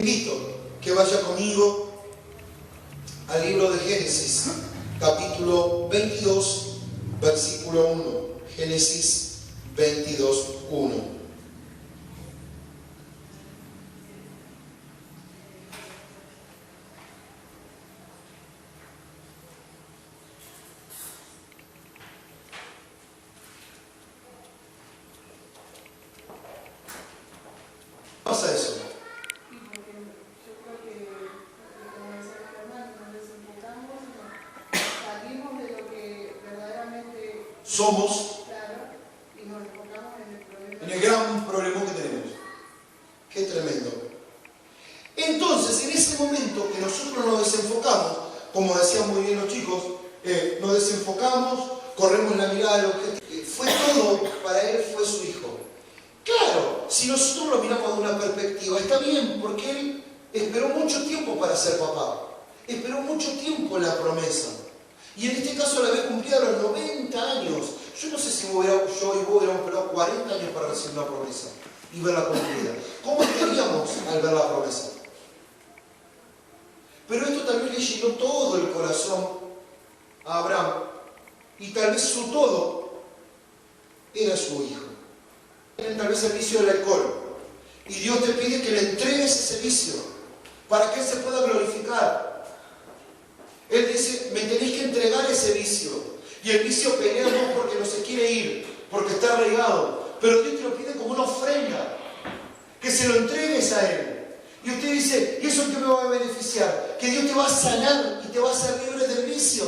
Invito que vaya conmigo al libro de Génesis, capítulo 22, versículo 1. Génesis 22, 1. Vamos a eso. Somos, claro, y nos enfocamos en el gran problema que tenemos. Qué tremendo. Entonces, en ese momento que nosotros nos desenfocamos, como decían muy bien los chicos, nos desenfocamos, corremos la mirada al objetivo. Fue todo, para él fue su hijo. Claro, si nosotros lo miramos de una perspectiva, está bien, porque él esperó mucho tiempo para ser papá. Esperó mucho tiempo la promesa. Y en este caso la había cumplido a los 90 años. Yo no sé si yo y vos hubiéramos esperado 40 años para recibir una promesa y verla cumplida. ¿Cómo estaríamos al ver la promesa? Pero esto también le llenó todo el corazón a Abraham. Y tal vez su todo era su hijo. Tal vez el vicio del alcohol. Y Dios te pide que le entregues ese vicio para que Él se pueda glorificar. Él dice, me tenéis que entregar ese vicio. Y el vicio pelea no porque no se quiere ir, porque está arraigado. Pero Dios te lo pide como una ofrenda. Que se lo entregues a Él. Y usted dice, ¿y eso en qué me va a beneficiar? Que Dios te va a sanar y te va a hacer libre del vicio.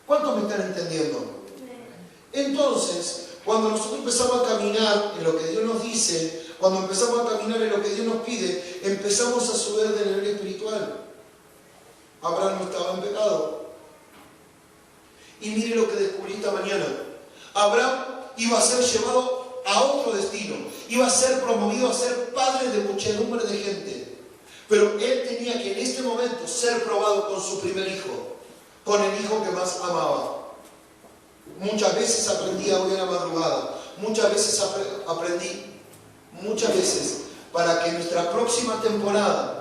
¿Cuántos me están entendiendo? Entonces, cuando nosotros empezamos a caminar en lo que Dios nos dice, cuando empezamos a caminar en lo que Dios nos pide, empezamos a subir de nivel espiritual. Abraham no estaba en pecado. Y mire lo que descubrí esta mañana. Abraham iba a ser llevado a otro destino. Iba a ser promovido a ser padre de muchedumbre de gente. Pero él tenía que en este momento ser probado con su primer hijo. Con el hijo que más amaba. Muchas veces aprendí a oír a la madrugada. Muchas veces aprendí. Muchas veces. Para que nuestra próxima temporada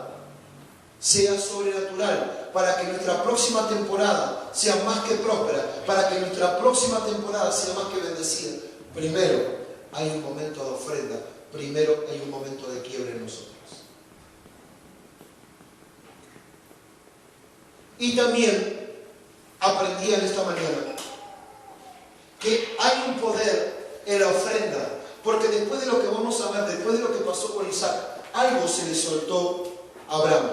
sea sobrenatural, para que nuestra próxima temporada sea más que próspera, para que nuestra próxima temporada sea más que bendecida. Primero hay un momento de ofrenda, primero hay un momento de quiebre en nosotros. Y también aprendí en esta mañana que hay un poder en la ofrenda, porque después de lo que vamos a ver, después de lo que pasó con Isaac, algo se le soltó a Abraham.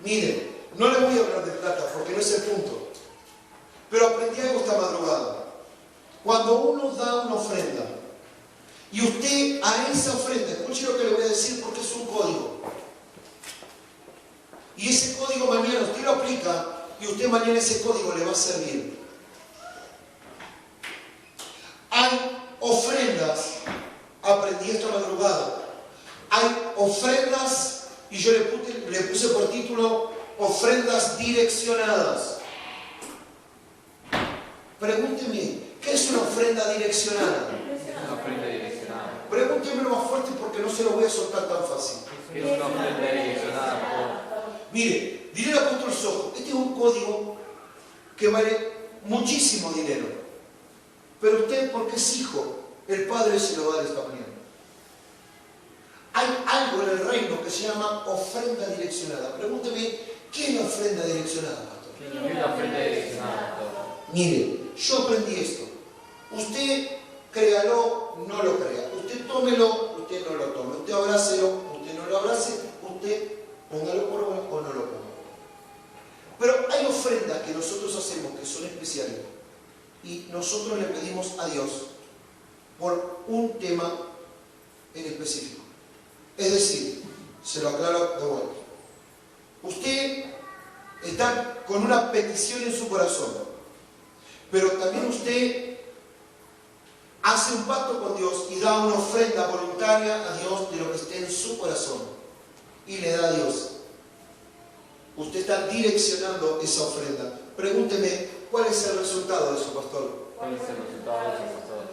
Miren, no les voy a hablar de plata porque no es el punto. Pero aprendí algo esta madrugada. Cuando uno da una ofrenda y usted a esa ofrenda, escuche lo que le voy a decir porque es un código. Y ese código mañana usted lo aplica y usted mañana ese código le va a servir. Hay ofrendas, aprendí esta madrugada. Hay ofrendas. Y yo le puse por título, ofrendas direccionadas. Pregúnteme, ¿qué es una ofrenda direccionada? Una ofrenda direccionada. Pregúntemelo más fuerte porque no se lo voy a soltar tan fácil. ¿Qué es una ofrenda direccionada? Mire, diré al apóstol Sojo, este es un código que vale muchísimo dinero. Pero usted, porque es hijo, el Padre se lo va a dar esta mañana. Hay algo en el reino que se llama ofrenda direccionada. Pregúnteme, ¿qué es la ofrenda direccionada, pastor? ¿Qué es la ofrenda direccionada, pastor? Mire, yo aprendí esto. Usted créalo, no lo crea. Usted tómelo, usted no lo tome. Usted abrácelo, usted no lo abrace. Usted póngalo por obra o no lo ponga. Pero hay ofrendas que nosotros hacemos que son especiales. Y nosotros le pedimos a Dios por un tema en específico. Es decir, se lo aclaro de vuelta. Usted está con una petición en su corazón, pero también usted hace un pacto con Dios y da una ofrenda voluntaria a Dios de lo que esté en su corazón y le da a Dios. Usted está direccionando esa ofrenda. Pregúnteme, ¿cuál es el resultado de eso, pastor? ¿Cuál es el resultado de eso, pastor?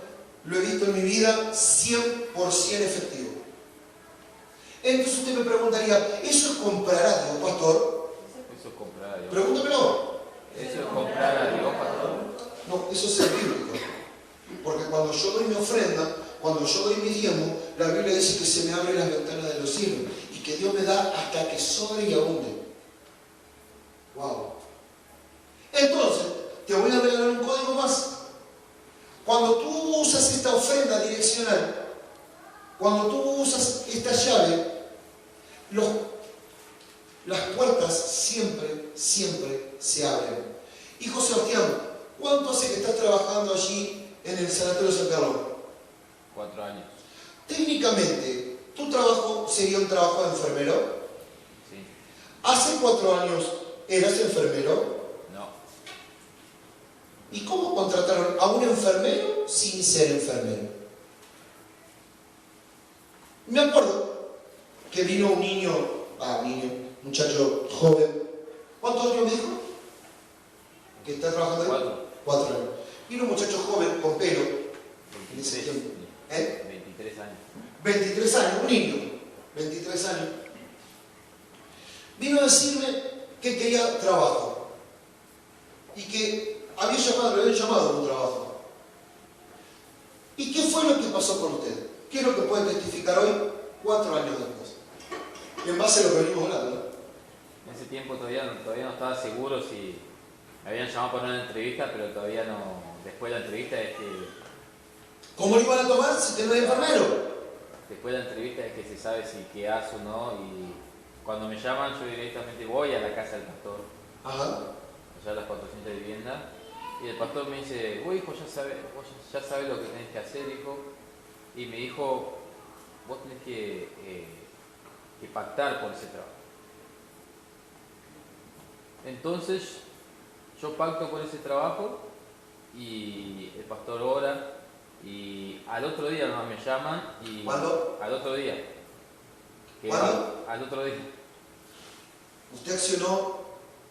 Lo he visto en mi vida 100% efectivo. Entonces usted me preguntaría, ¿eso es comprar a Dios, pastor? Eso es comprar a Dios. Pregúntemelo. Eso es comprar a Dios, pastor. No, eso es el bíblico. Porque cuando yo doy mi ofrenda, cuando yo doy mi diezmo, la Biblia dice que se me abren las ventanas de los cielos y que Dios me da hasta que sobre y abunde. Wow. Entonces, te voy a regalar un código más. Cuando tú usas esta ofrenda direccional, cuando tú usas esta llave, las puertas siempre se abren. Hijo Sebastián, ¿cuánto hace que estás trabajando allí en el Sanatorio San Carlos? 4 años. Técnicamente, ¿tu trabajo sería un trabajo de enfermero? Sí. ¿Hace 4 años eras enfermero? No. ¿Y cómo contrataron a un enfermero sin ser enfermero? Me acuerdo que vino un muchacho joven. ¿Cuántos años me dijo? ¿Que está trabajando ahí? 4 años. Vino un muchacho joven con pelo en ese 23, tiempo. 23 años. 23 años, un niño, 23 años. Vino a decirme que quería trabajo y que lo habían llamado a un trabajo. ¿Y qué fue lo que pasó con usted? ¿Qué es lo que puede testificar hoy, 4 años después? En base a lo que venimos hablando, ¿no? En ese tiempo todavía no estaba seguro si me habían llamado para una entrevista, pero todavía no. Después de la entrevista es que. ¿Cómo lo iban a tomar si usted no es enfermero? Después de la entrevista es que se sabe si quedás o no. Y cuando me llaman, yo directamente voy a la casa del pastor, Ajá. allá a las 400 viviendas. Y el pastor me dice: vos, hijo, vos ya sabes lo que tenés que hacer, hijo. Y me dijo: vos tenés que pactar por ese trabajo. Entonces, yo pacto por ese trabajo y el pastor ora y al otro día nomás me llaman y... ¿Cuándo? Al otro día. ¿Cuándo? Al otro día. Usted accionó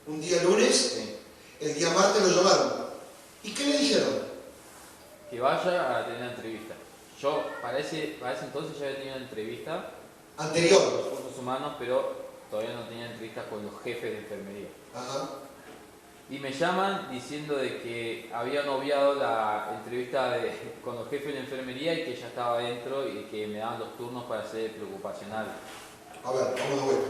un día lunes, Sí. el día martes lo llamaron. ¿Y qué le dijeron? Que vaya a tener una entrevista. Yo para ese entonces ya había tenido una entrevista con Anterior. los recursos humanos, pero todavía no tenía entrevista con los jefes de enfermería. Ajá. Y me llaman diciendo de que habían obviado la entrevista con los jefes de enfermería y que ya estaba adentro y que me daban los turnos para hacer preocupacional. A ver, vamos de vuelta.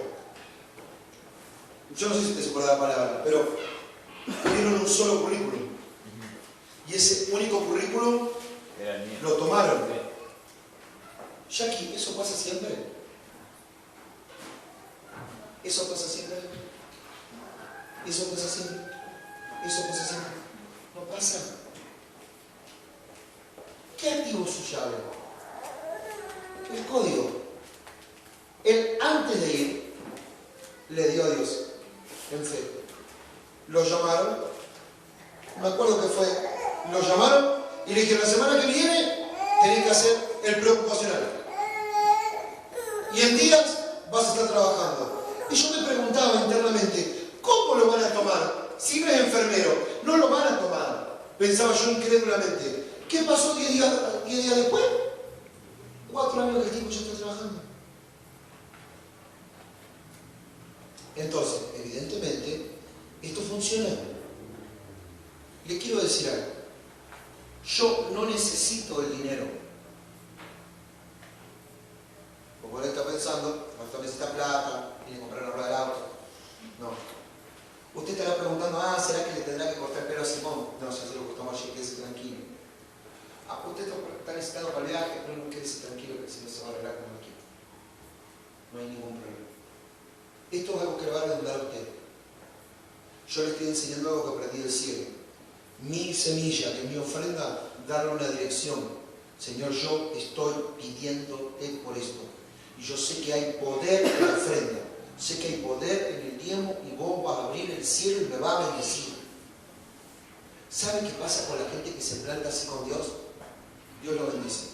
Yo no sé si te se acuerda la palabra, pero tuvieron un solo currículum. Y ese único currículum Era el mío. lo tomaron. Sí. Jackie, ¿eso pasa siempre? ¿Eso pasa siempre? ¿Eso pasa siempre? ¿Eso pasa siempre? No pasa. ¿Qué activó su llave? El código. Él, antes de ir, le dio a Dios en fe. Lo llamaron. Me acuerdo que fue. Lo llamaron y le dijeron: la semana que viene tenés que hacer el preocupacional. Y en días vas a estar trabajando. Y yo me preguntaba internamente: ¿cómo lo van a tomar? Si no es enfermero, no lo van a tomar. Pensaba yo incrédulamente. ¿Qué pasó 10 días después? 4 años que el tipo ya está trabajando. Entonces, evidentemente, esto funciona. Le quiero decir algo. Yo no necesito el dinero. Como él está pensando, no necesita plata, tiene que comprar una rueda del auto. No. Usted estará preguntando: ¿será que le tendrá que cortar el pelo a Simón? No, ya se lo cortamos ayer, quédese tranquilo. Usted está necesitado para el viaje, no, quédese tranquilo que si no se va a arreglar como quiera. No hay ningún problema. Esto es algo que le va a redundar a usted. Yo le estoy enseñando algo que aprendí del cielo. Mi semilla, que es mi ofrenda, darle una dirección. Señor, yo estoy pidiéndote por esto. Y yo sé que hay poder en la ofrenda. Sé que hay poder en el diezmo y vos vas a abrir el cielo y me vas a bendecir. ¿Saben qué pasa con la gente que se planta así con Dios? Dios lo bendice.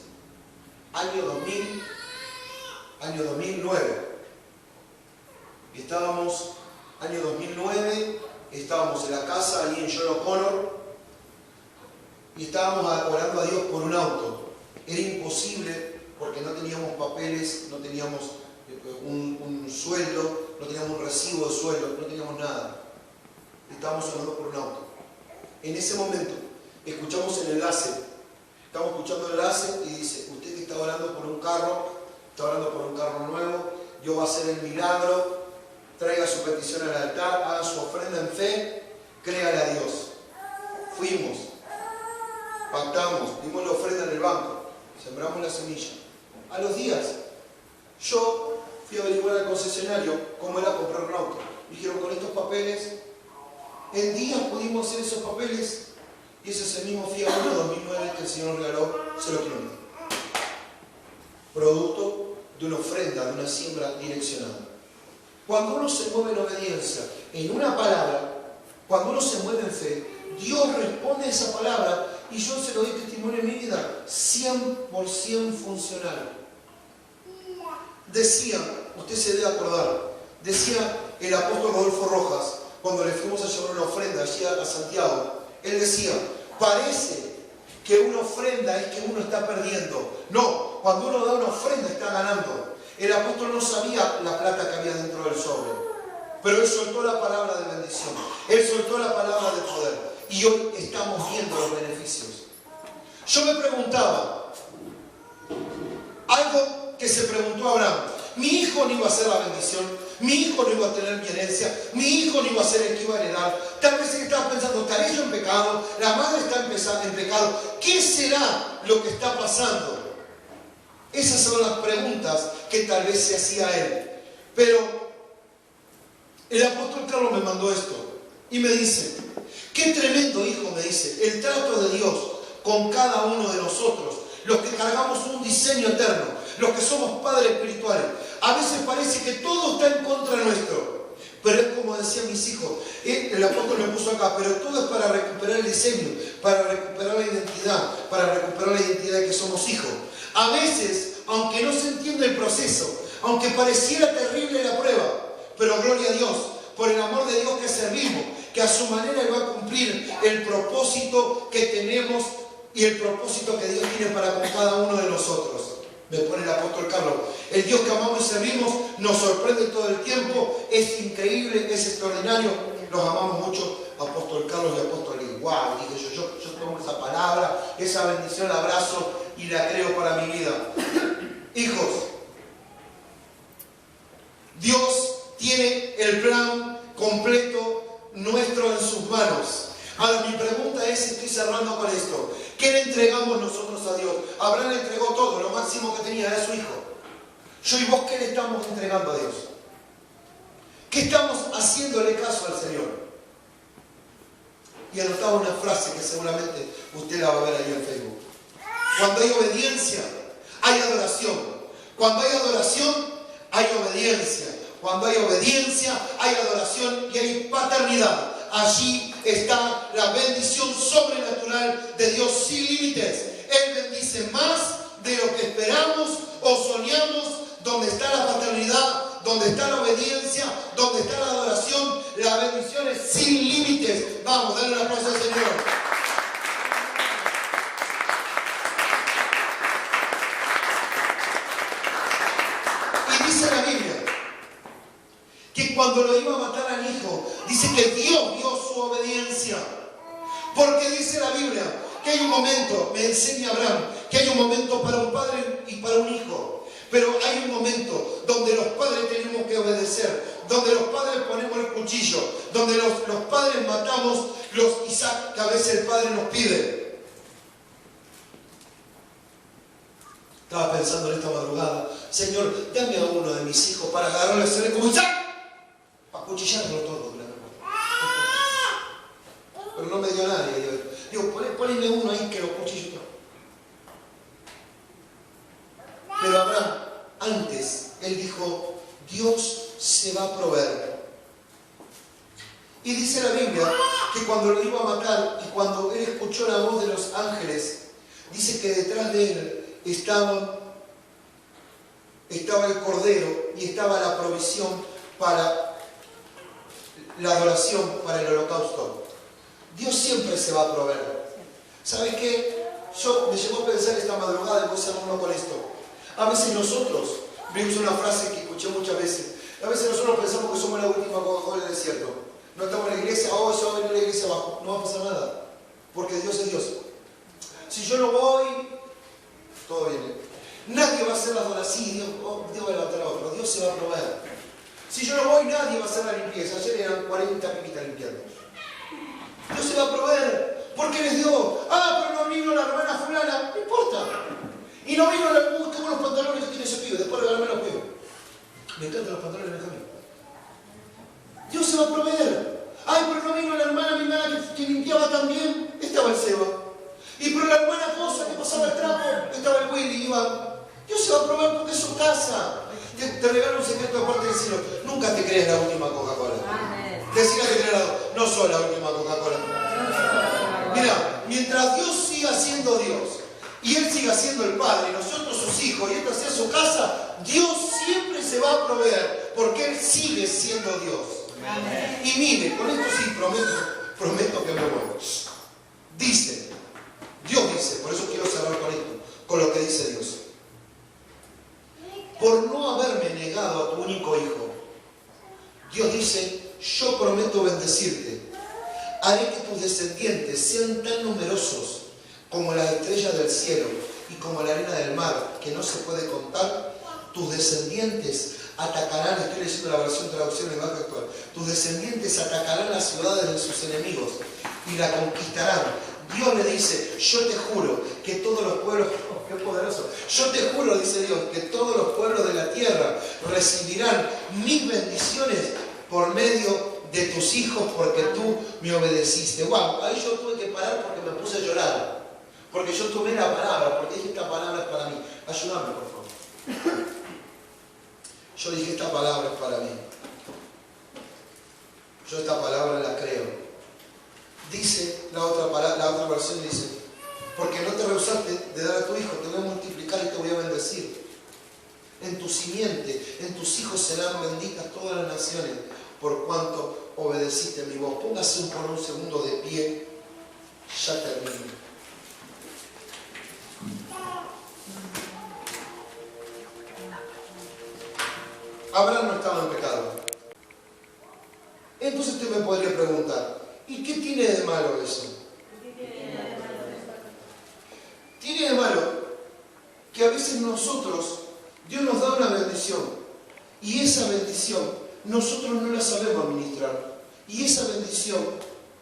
Año 2009. Año 2009, estábamos en la casa, allí en John O'Connor, y estábamos orando a Dios por un auto. Era imposible porque no teníamos papeles, no teníamos un sueldo, no teníamos un recibo de sueldo, no teníamos nada. Estábamos hablando por un auto. En ese momento escuchamos el enlace, estamos escuchando el enlace y dice, usted que está orando por un carro, está orando por un carro nuevo, Dios va a hacer el milagro, traiga su petición al altar, haga su ofrenda en fe, créale a Dios. Fuimos, pactamos, dimos la ofrenda en el banco, sembramos la semilla. A los días, yo fui a averiguar al concesionario cómo era comprar un auto. Dijeron, con estos papeles, en días pudimos hacer esos papeles y ese es el mismo Fiat Uno 2009 que el Señor nos regaló, se lo quiero dar. Producto de una ofrenda, de una siembra direccionada. Cuando uno se mueve en obediencia, en una palabra, cuando uno se mueve en fe, Dios responde a esa palabra y yo se lo doy testimonio en mi vida, 100% funcional. Decía, usted se debe acordar, decía el apóstol Rodolfo Rojas, cuando le fuimos a llevar una ofrenda allí a Santiago, él decía, parece que una ofrenda es que uno está perdiendo. No, cuando uno da una ofrenda está ganando. El apóstol no sabía la plata que había dentro del sobre, pero él soltó la palabra de bendición, él soltó la palabra de poder, y hoy estamos viendo los beneficios. Yo me preguntaba, algo que se preguntó Abraham, mi hijo no iba a ser la bendición, mi hijo no iba a tener mi herencia, mi hijo no iba a ser el que iba a heredar. Tal vez él estaba pensando, ¿estaré yo en pecado? La madre está en pecado. ¿Qué será lo que está pasando? Esas son las preguntas que tal vez se hacía él. Pero el apóstol Carlos me mandó esto y me dice, qué tremendo, hijo, me dice, el trato de Dios con cada uno de nosotros, los que cargamos un diseño eterno, los que somos padres espirituales. A veces parece que todo está en contra nuestro, pero es como decían mis hijos, el apóstol me puso acá, pero todo es para recuperar el diseño, para recuperar la identidad, para recuperar la identidad de que somos hijos. A veces, aunque no se entienda el proceso, aunque pareciera terrible la prueba, pero gloria a Dios, por el amor de Dios que servimos, que a su manera Él va a cumplir el propósito que tenemos y el propósito que Dios tiene para con cada uno de nosotros. Me pone el apóstol Carlos. El Dios que amamos y servimos nos sorprende todo el tiempo, es increíble, es extraordinario. Los amamos mucho, apóstol Carlos y apóstol Lee. Wow, dije yo tomo esa palabra, esa bendición, la abrazo y la creo para mi vida. Hijos, Dios tiene el plan completo nuestro en sus manos. Ahora mi pregunta es, estoy cerrando con esto, ¿qué le entregamos nosotros a Dios? Abraham le entregó todo, lo máximo que tenía era su hijo. Yo y vos, ¿qué le estamos entregando a Dios? ¿Qué estamos haciéndole caso al Señor? Y anotaba una frase que seguramente usted la va a ver ahí en Facebook. Cuando hay obediencia, hay adoración. Cuando hay adoración, hay obediencia. Cuando hay obediencia, hay adoración y hay paternidad. Allí está la bendición sobrenatural de Dios sin límites. Él bendice más de lo que esperamos o soñamos. Donde está la paternidad, donde está la obediencia, donde está la adoración, la bendición es sin límites. Vamos, dale un aplauso al Señor. Y dice la Biblia que cuando lo iba a matar al hijo, dice que Dios dio su obediencia. Porque dice la Biblia que hay un momento, me enseña Abraham, que hay un momento para un padre y para un hijo. Pero hay un momento donde los padres tenemos que obedecer, donde los padres ponemos el cuchillo, donde los padres matamos los Isaac que a veces el padre nos pide. Estaba pensando en esta madrugada, Señor, dame a uno de mis hijos para agarrarlo y hacerle como Isaac, para cuchillarlo todo. Pero no me dio nadie. Digo, ponle uno ahí que lo cuchillo todo. Pero Abraham, antes, él dijo, Dios se va a proveer. Y dice la Biblia que cuando lo iba a matar y cuando él escuchó la voz de los ángeles, dice que detrás de él estaba el cordero y estaba la provisión para la adoración, para el holocausto. Dios siempre se va a proveer. ¿Sabes qué? Yo me llevo a pensar esta madrugada y voy a cerrar con esto. A veces nosotros vimos una frase que escuché muchas veces. A veces nosotros pensamos que somos la última Coca-Cola del desierto. No estamos en la iglesia, oh, eso va a venir a la iglesia abajo. No va a pasar nada, porque Dios es Dios. Si yo no voy, todo viene. Nadie va a hacer las donas, sí, Dios va a levantar a otro, Dios se va a proveer. Si yo no voy, nadie va a hacer la limpieza. Ayer eran 40 pipitas limpiando. Dios se va a proveer, porque Él es Dios. Ah, pero no vino la hermana fulana, no importa. Y no vino la qué buenos pantalones que tiene ese pibe, después regalarme los pibes. Me encantan los pantalones de Benjamín. Dios se va a proveer. Ay, pero no vino la hermana Milana que limpiaba también, estaba el Seba. Y pero la hermana Cosa que pasaba el trapo, estaba el Willy, Iván. Dios se va a proveer porque es su casa. Te regalo un secreto de parte del cielo. Nunca te crees la última Coca-Cola. Decirle que tenés no soy la última Coca-Cola. Mira, mientras Dios siga siendo Dios y Él siga siendo el Padre y nosotros sus hijos y esta sea su casa, Dios siempre se va a proveer porque Él sigue siendo Dios. Amén. Y mire, con esto sí prometo que me voy. Dice, Dios dice, por eso quiero cerrar con esto, con lo que dice Dios. Por no haberme negado a tu único hijo, Dios dice, yo prometo bendecirte. Haré que tus descendientes sean tan numerosos como las estrellas del cielo y como la arena del mar, que no se puede contar. Tus descendientes atacarán, estoy leyendo la versión traducción en lenguaje actual, tus descendientes atacarán las ciudades de sus enemigos y la conquistarán. Dios le dice, yo te juro que todos los pueblos, oh, qué poderoso, yo te juro, dice Dios, que todos los pueblos de la tierra recibirán mis bendiciones por medio de tus hijos, porque tú me obedeciste. Wow, ahí yo tuve que parar porque me puse a llorar, porque yo tomé la palabra, porque dije, esta palabra es para mí. Ayúdame, por favor. Yo dije, esta palabra es para mí. Yo esta palabra la creo. Dice la otra versión, dice, porque no te rehusaste de dar a tu hijo, te voy a multiplicar y te voy a bendecir. En tu simiente, en tus hijos serán benditas todas las naciones, por cuanto obedeciste mi voz. Póngase por un segundo de pie. Ya termino. Abraham no estaba en pecado. Entonces usted me podría preguntar, ¿y qué tiene de malo eso? Tiene de malo que a veces nosotros, Dios nos da una bendición, y esa bendición nosotros no la sabemos administrar. Y esa bendición,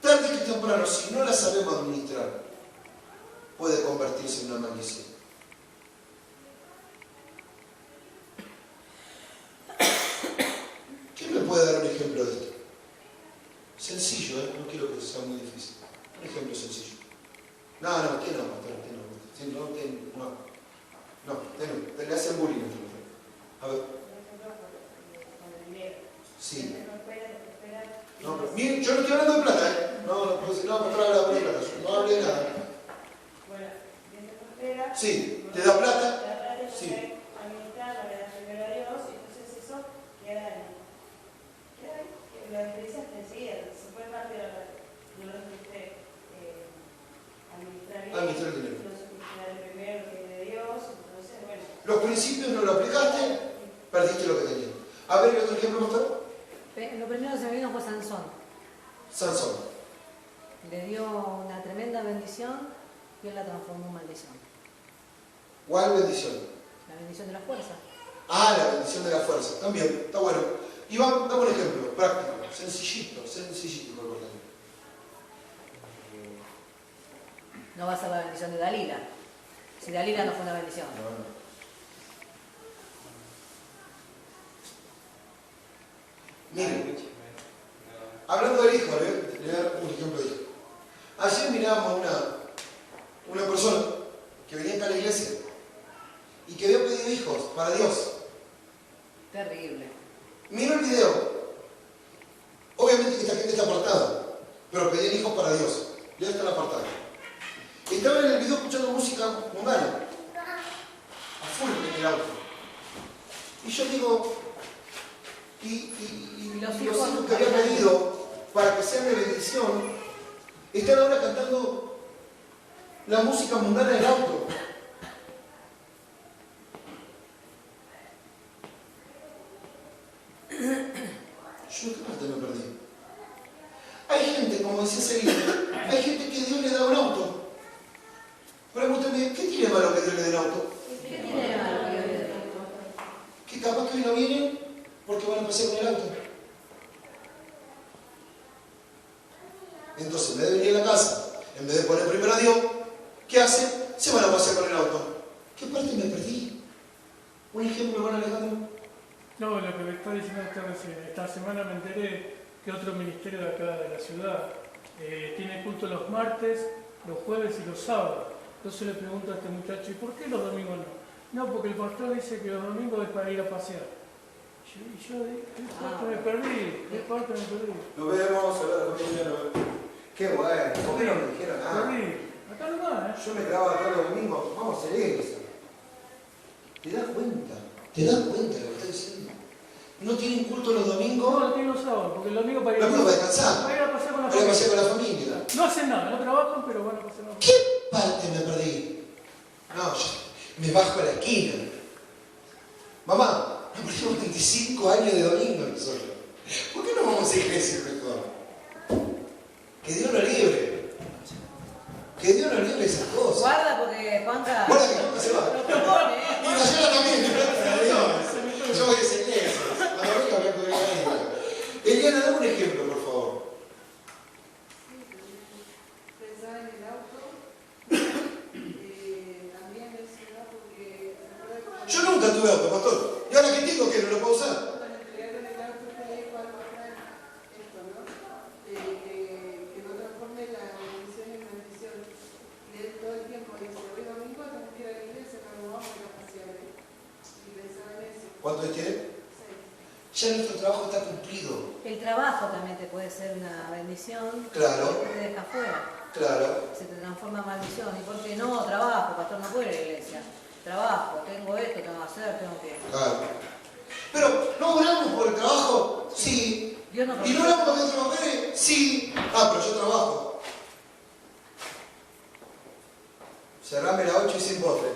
tarde que temprano, si no la sabemos administrar, puede convertirse en una maldición. ¿Quién me puede dar un ejemplo de esto? Sencillo, no quiero que sea muy difícil. Un ejemplo sencillo. No, usted no, pastor, usted no. Sí, no, usted no. No, usted no. Usted le hacen bullying. A ver. Sí. No, pero miren, yo no estoy hablando de plata, ¿eh? No, pastor, habla de plata. No hablé de nada. Sí, te da plata. Sí. La diferencia es sencilla, se fue rápido, no lo supiste administrar bien, Administrar el dinero. no supiste dar el primero que es de Dios, entonces bueno. Los principios no lo aplicaste, perdiste lo que tenías. A ver, otro ejemplo, pastor. Lo primero que se me vino fue Sansón. Sansón. Le dio una tremenda bendición y él la transformó en maldición. ¿Cuál bendición? La bendición de la fuerza. Ah, la bendición de la fuerza. También, está bueno. Iván, dame un ejemplo, práctico, sencillito, por favor. No va a ser la bendición de Dalila. Si Dalila no fue una bendición. No. Miren, hablando del hijo, le voy a dar un ejemplo de hijo. Ayer mirábamos una persona que venía acá a la iglesia y que había pedido hijos para Dios. Terrible. Miro el video. Obviamente que esta gente está apartada, pero pedían hijos para Dios. Ya están apartados. Estaba en el video escuchando música mundana, a full en el auto. Y yo digo, y los hijos que había pedido para que sean de bendición, están ahora cantando la música mundana en el auto. ¿Yo qué parte me perdí? Hay gente, como decía Celina, hay gente que Dios le da un auto. Pregúntame, ¿qué tiene de malo que Dios le dé un auto? ¿Qué tiene de malo que yo le dé? Que capaz que hoy no vienen porque van a pasar con el auto. Entonces, en vez de venir a la casa, en vez de poner primero a Dios, ¿qué hacen? Se van a pasear con el auto. ¿Qué parte me perdí? ¿Un ejemplo, hermano Alejandro? No, lo que me está diciendo usted recién. Esta semana me enteré que otro ministerio de acá de la ciudad tiene culto los martes, los jueves y los sábados. Entonces le pregunto a este muchacho, ¿y por qué los domingos no? No, porque el pastor dice que los domingos es para ir a pasear. Y yo ¿qué parte me perdí? ¿Qué parte me perdí? Nos vemos, a la familia, nos vemos. Qué bueno, ¿por qué no me dijeron nada? Perdí. Acá nomás, Yo me grababa todos los domingos, vamos a hacer eso. ¿Te das cuenta? ¿Te das cuenta de lo que está diciendo? ¿No tienen culto los domingos? No, tiene los sábados, porque el domingo para ir Los domingos para descansar. para ir a pasear con la Para familia. pasear con la familia. No hacen nada, no trabajan, pero van a pasear con la ¿Qué familia. parte me perdí? No, yo me bajo a la esquina. Mamá, nos perdimos 25 años de domingo nosotros. ¿Por qué no vamos a iglesia mejor? Que Dios nos libre. Que Dios nos libre esas cosas. Guarda porque Juanca Guarda que nunca se va. lo propone, ¿eh? Y Rayana también, gracias a Dios. Yo voy a esa iglesia. A la única voy a poder ir. Eliana, dame un ejemplo, por favor. Pensaba en el auto, también en ciudad porque Yo nunca tuve auto, pastor. Y ahora que tengo que no lo puedo usar. cuando entregaron el auto que hay cuatro atrás esto, ¿no? Que no transforme la bendición en maldición. Y él todo el tiempo dice, hoy domingo tenemos que ir a la iglesia, no nos vamos a ir a pasear. Y pensaba en eso. ¿Cuántos tiene? 6. Ya nuestro trabajo está cumplido. El trabajo también te puede ser una bendición. Claro. Que te deja fuera. Claro. Se te transforma en maldición. ¿Y por qué no? Trabajo, pastor, no puedo ir a la iglesia. Trabajo, tengo esto, tengo que hacer, tengo que... Claro. Pero, ¿no oramos por el trabajo? Sí. Dios no ¿Y no oramos por nuestras mujeres? Sí. Ah, pero yo trabajo. Cerrame la 8 y sin postre.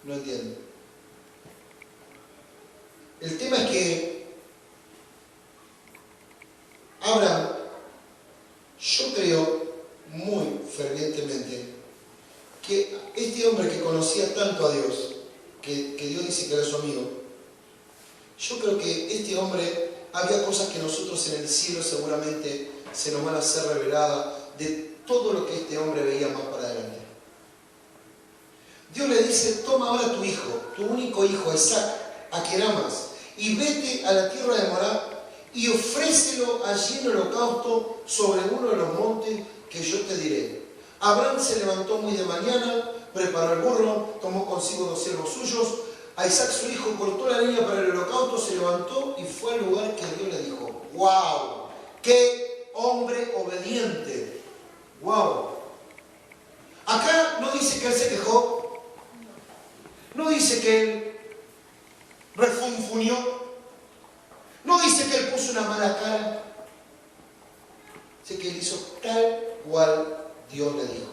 No entiendo. El tema es que Abraham, yo creo muy fervientemente que este hombre que conocía tanto a Dios, que Dios dice que era su amigo, yo creo que este hombre, había cosas que nosotros en el cielo seguramente se nos van a ser reveladas de todo lo que este hombre veía más para adelante. Dios le dice, toma ahora tu hijo, tu único hijo, Isaac, a quien amas, y vete a la tierra de Morá y ofrécelo allí en holocausto sobre uno de los montes que yo te diré. Abraham se levantó muy de mañana, preparó el burro, tomó consigo 2 siervos suyos, a Isaac su hijo cortó la leña para el holocausto, se levantó y fue al lugar que Dios le dijo. ¡Wow! ¡Qué hombre obediente! ¡Wow! Acá no dice que él se quejó, no dice que él refunfuñó, no dice que él puso una mala cara, dice que él hizo tal cual Dios le dijo.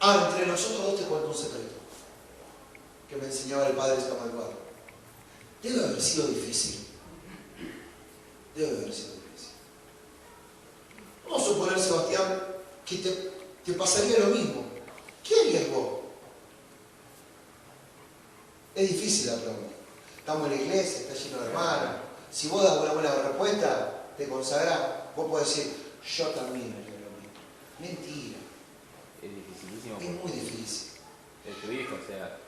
Ah, entre nosotros dos te cuento un secreto que me enseñaba el padre Samuel. Debe haber sido difícil. Debe haber sido difícil. Vamos a suponer, Sebastián, que te pasaría lo mismo. ¿Qué harías vos? Es difícil la pregunta. Estamos en la iglesia, está lleno de hermanos. Si vos das una buena respuesta, te consagrás, vos podés decir, yo también haría lo mismo. Mentira. Es dificilísimo Es muy difícil. es tu hijo, o sea.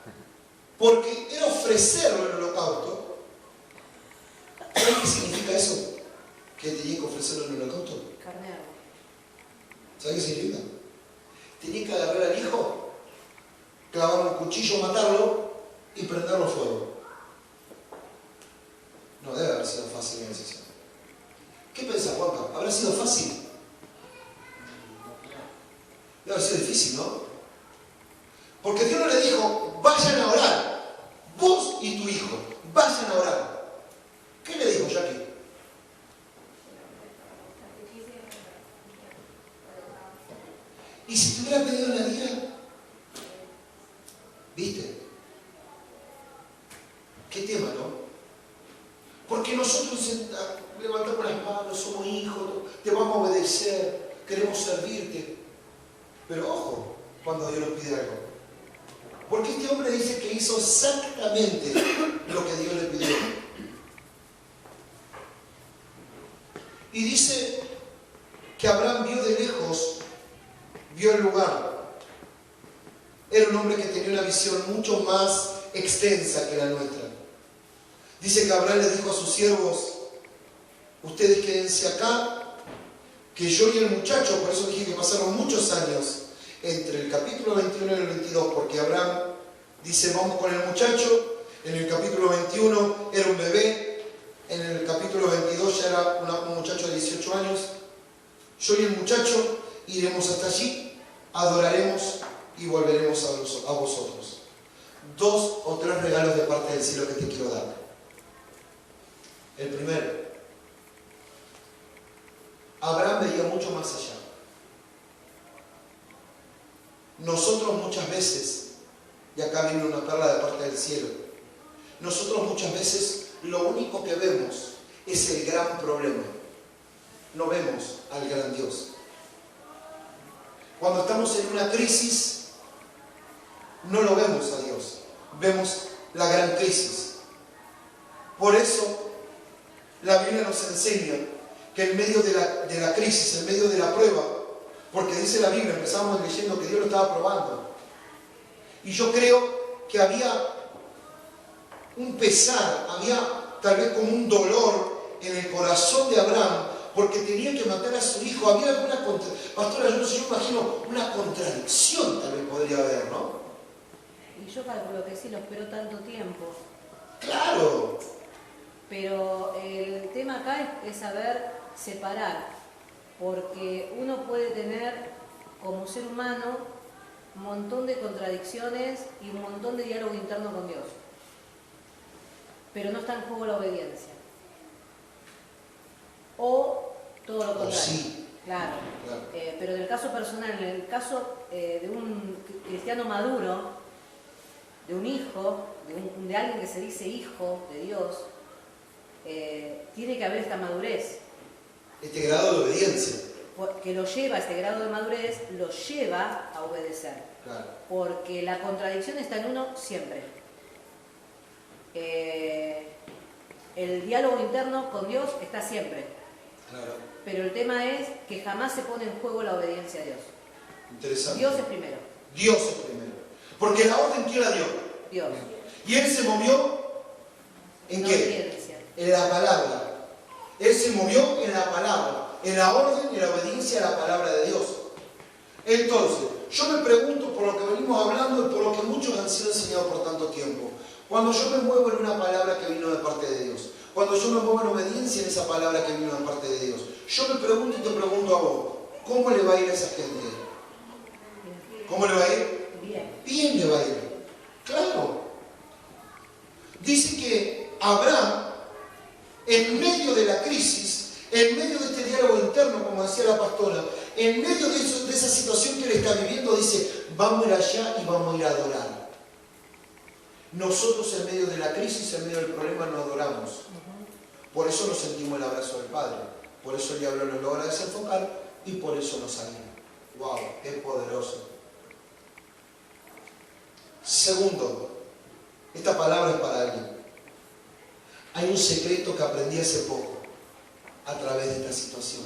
Porque era ofrecerlo en el holocausto. ¿Sabes qué significa eso? Que tenía que ofrecerlo en el holocausto. Carneado. ¿Sabes qué significa? Tenía que agarrar al hijo, clavar un cuchillo, matarlo y prenderlo a fuego. No debe haber sido fácil la decisión. ¿Qué pensás, Juanca? ¿Habrá sido fácil? Debe haber sido difícil, ¿no? Porque Dios no le dijo, vayan a orar, vos y tu hijo, vayan a orar. ¿Qué le dijo Jackie? ¿Y si te hubiera pedido la guía? ¿Viste? Qué tema, ¿no? Porque nosotros levantamos las manos, somos hijos, te vamos a obedecer, queremos servirte. Pero ojo, cuando Dios nos pide algo. Porque este hombre dice que hizo exactamente lo que Dios le pidió. Y dice que Abraham vio de lejos, vio el lugar. Era un hombre que tenía una visión mucho más extensa que la nuestra. Dice que Abraham les dijo a sus siervos, ustedes quédense acá, que yo y el muchacho, por eso dije que pasaron muchos años entre el capítulo 21 y el 22, porque Abraham dice, vamos con el muchacho, en el capítulo 21 era un bebé, en el capítulo 22 ya era un muchacho de 18 años, yo y el muchacho iremos hasta allí, adoraremos y volveremos a vosotros. 2 o 3 regalos de parte del cielo que te quiero dar. El primero, Abraham veía mucho más allá. Nosotros muchas veces, y acá viene una perla de parte del cielo, nosotros muchas veces lo único que vemos es el gran problema. No vemos al gran Dios. Cuando estamos en una crisis, no lo vemos a Dios, vemos la gran crisis. Por eso, la Biblia nos enseña que en medio de la crisis, en medio de la prueba, porque dice la Biblia, empezamos leyendo que Dios lo estaba probando. Y yo creo que había un pesar, había tal vez como un dolor en el corazón de Abraham, porque tenía que matar a su hijo. Había alguna pastora, yo no sé, yo imagino una contradicción tal vez podría haber, ¿no? Y yo calculo que sí, lo esperó tanto tiempo. ¡Claro! Pero el tema acá es saber separar, porque uno puede tener como ser humano un montón de contradicciones y un montón de diálogo interno con Dios, pero no está en juego la obediencia. O todo lo contrario. Sí. Claro. Claro. Pero en el caso personal, en el caso de un cristiano maduro, de un hijo, de alguien que se dice hijo de Dios, tiene que haber esta madurez. Este grado de obediencia. Que lo lleva, este grado de madurez, lo lleva a obedecer. Claro. Porque la contradicción está en uno siempre. El diálogo interno con Dios está siempre. Claro. Pero el tema es que jamás se pone en juego la obediencia a Dios. Interesante. Dios es primero. Dios es primero. Porque la orden, ¿quién la dio? Dios. Y él se movió ¿en No qué? obediencia. En la palabra. Él se movió en la palabra, en la orden y en la obediencia a la palabra de Dios. Entonces, yo me pregunto por lo que venimos hablando y por lo que muchos han sido enseñados por tanto tiempo. Cuando yo me muevo en una palabra que vino de parte de Dios, cuando yo me muevo en obediencia en esa palabra que vino de parte de Dios, yo me pregunto y te pregunto a vos, ¿cómo le va a ir a esa gente? ¿Cómo le va a ir? Bien. Bien le va a ir. Claro. Dice que Abraham, en medio de la crisis, en medio de este diálogo interno, como decía la pastora, en medio de esa situación que él está viviendo, dice, vamos a ir allá y vamos a ir a adorar. Nosotros en medio de la crisis, en medio del problema, no adoramos. Por eso no sentimos el abrazo del Padre. Por eso el diablo nos logra desenfocar y por eso nos anima. ¡Wow! Es poderoso. Segundo, esta palabra es para alguien. Hay un secreto que aprendí hace poco a través de esta situación.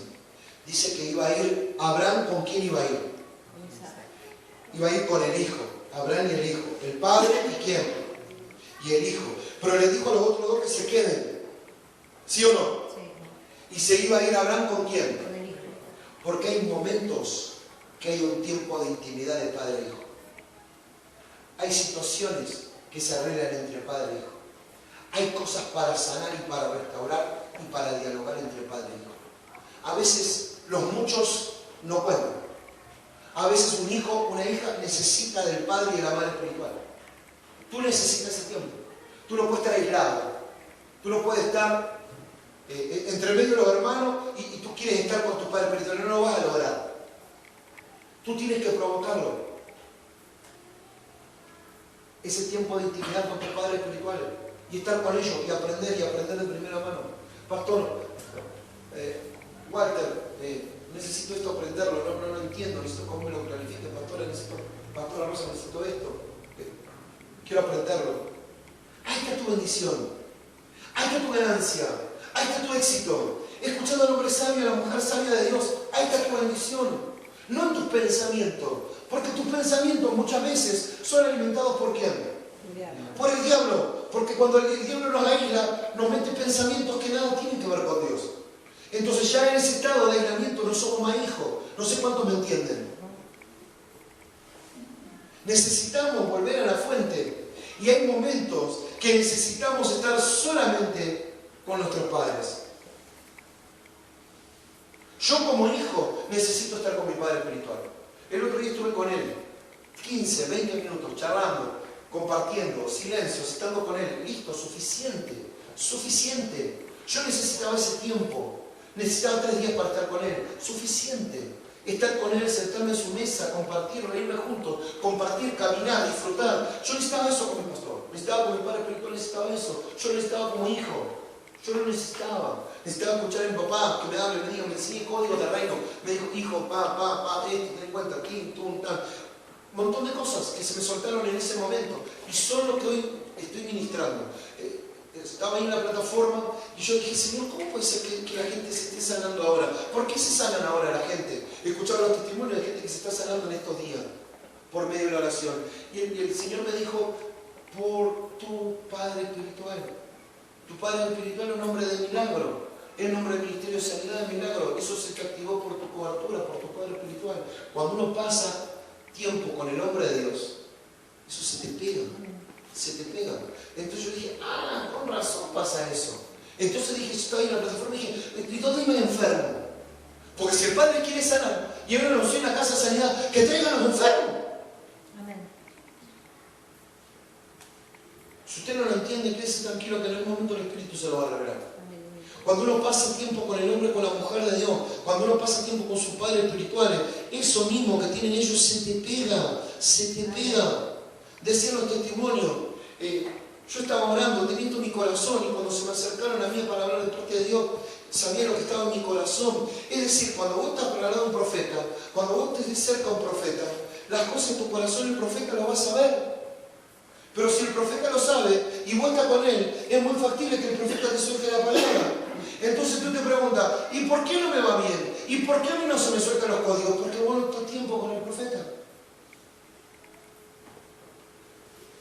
Dice que iba a ir Abraham, ¿con quién iba a ir? Iba a ir con el hijo, Abraham y el hijo. El padre y quién? Y el hijo. Pero le dijo a los otros dos que se queden. ¿Sí o no? Sí. Y se iba a ir Abraham ¿con quién? Con el hijo. Porque hay momentos que hay un tiempo de intimidad de padre e hijo. Hay situaciones que se arreglan entre padre e hijo. Hay cosas para sanar y para restaurar y para dialogar entre padre e hijo. A veces los muchos no pueden. A veces un hijo, una hija necesita del padre y de la madre espiritual. Tú necesitas ese tiempo. Tú no puedes estar aislado. Tú no puedes estar entre medio de los hermanos y tú quieres estar con tu padre espiritual. No lo vas a lograr. Tú tienes que provocarlo. Ese tiempo de intimidad con tu padre espiritual. y estar con ellos y aprender de primera mano. Pastor, Walter, necesito esto aprenderlo, no lo entiendo, necesito cómo me lo clarifique, Pastora Rosa, necesito esto, quiero aprenderlo. Ahí está tu bendición, ahí está tu ganancia, ahí está tu éxito. Escuchando al hombre sabio, a la mujer sabia de Dios, ahí está tu bendición. No en tus pensamientos, porque tus pensamientos muchas veces son alimentados ¿por quién? Por el diablo, porque cuando el diablo nos aísla, nos mete pensamientos que nada tienen que ver con Dios. Entonces ya en ese estado de aislamiento no somos más hijos. No sé cuántos me entienden. Necesitamos volver a la fuente. Y hay momentos que necesitamos estar solamente con nuestros padres. Yo como hijo necesito estar con mi padre espiritual. El otro día estuve con él 15, 20 minutos charlando, compartiendo, silencios, estando con él. Listo, suficiente, suficiente. Yo necesitaba ese tiempo. Necesitaba 3 días para estar con él. Suficiente. Estar con él, sentarme en su mesa, compartir, reírme juntos, compartir, caminar, disfrutar. Yo necesitaba eso con mi pastor. Necesitaba con mi padre espiritual, necesitaba eso. Yo lo necesitaba como hijo. Yo lo necesitaba. Necesitaba escuchar a mi papá, que me hable, me diga, me enseñe códigos de reino. Me dijo, hijo, ten en cuenta, aquí, tú, tal. Un montón de cosas que se me soltaron en ese momento. Y son lo que hoy estoy ministrando. Estaba ahí en la plataforma y yo dije, Señor, ¿cómo puede ser que la gente se esté sanando ahora? ¿Por qué se sanan ahora la gente? He escuchado los testimonios de gente que se está sanando en estos días por medio de la oración. Y el Señor me dijo, por tu Padre espiritual. Tu Padre espiritual es un hombre de milagro. Es un hombre del ministerio de sanidad de milagro. Eso se te activó por tu cobertura, por tu Padre espiritual. Cuando uno pasa tiempo con el hombre de Dios, eso se te pega. Se te pega. Entonces yo dije, con razón pasa eso. Entonces dije, yo estaba ahí en la plataforma y dije, ¿y dónde me enfermo? Porque si el Padre quiere sanar y ahora nos en la casa de sanidad, que traigan a los enfermos. Amén. Si usted no lo entiende, quédese tranquilo que en algún momento el Espíritu se lo va a revelar. Amén. Cuando uno pasa tiempo con el hombre, con la mujer de Dios, cuando uno pasa tiempo con sus padres espirituales, eso mismo que tienen ellos se te pega, se te pega. Decían los testimonios, yo estaba orando, teniendo mi corazón, y cuando se me acercaron a mí para hablar de parte de Dios, sabía lo que estaba en mi corazón. Es decir, cuando vos estás al lado de un profeta, cuando vos estés cerca de un profeta, las cosas en tu corazón el profeta lo va a saber. Pero si el profeta lo sabe y vos estás con él, es muy factible que el profeta te suelte la palabra. Entonces tú te preguntas, ¿y por qué no me va bien? ¿Y por qué a mí no se me sueltan los códigos? Porque vos no estás tiempo con el profeta.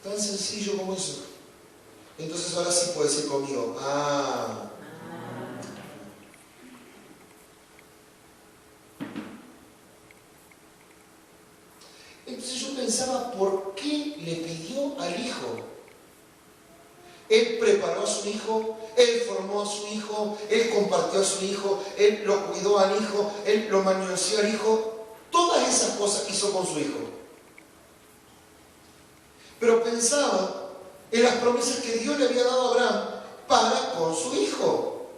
Tan sencillo como eso. Entonces ahora sí puedes ir conmigo. Entonces yo pensaba, ¿por qué le pidió al hijo? Él preparó a su hijo, él formó a su hijo, él compartió a su hijo, él lo cuidó al hijo, él lo maniobreó al hijo. Todas esas cosas hizo con su hijo. Pero pensaba en las promesas que Dios le había dado a Abraham para con su hijo.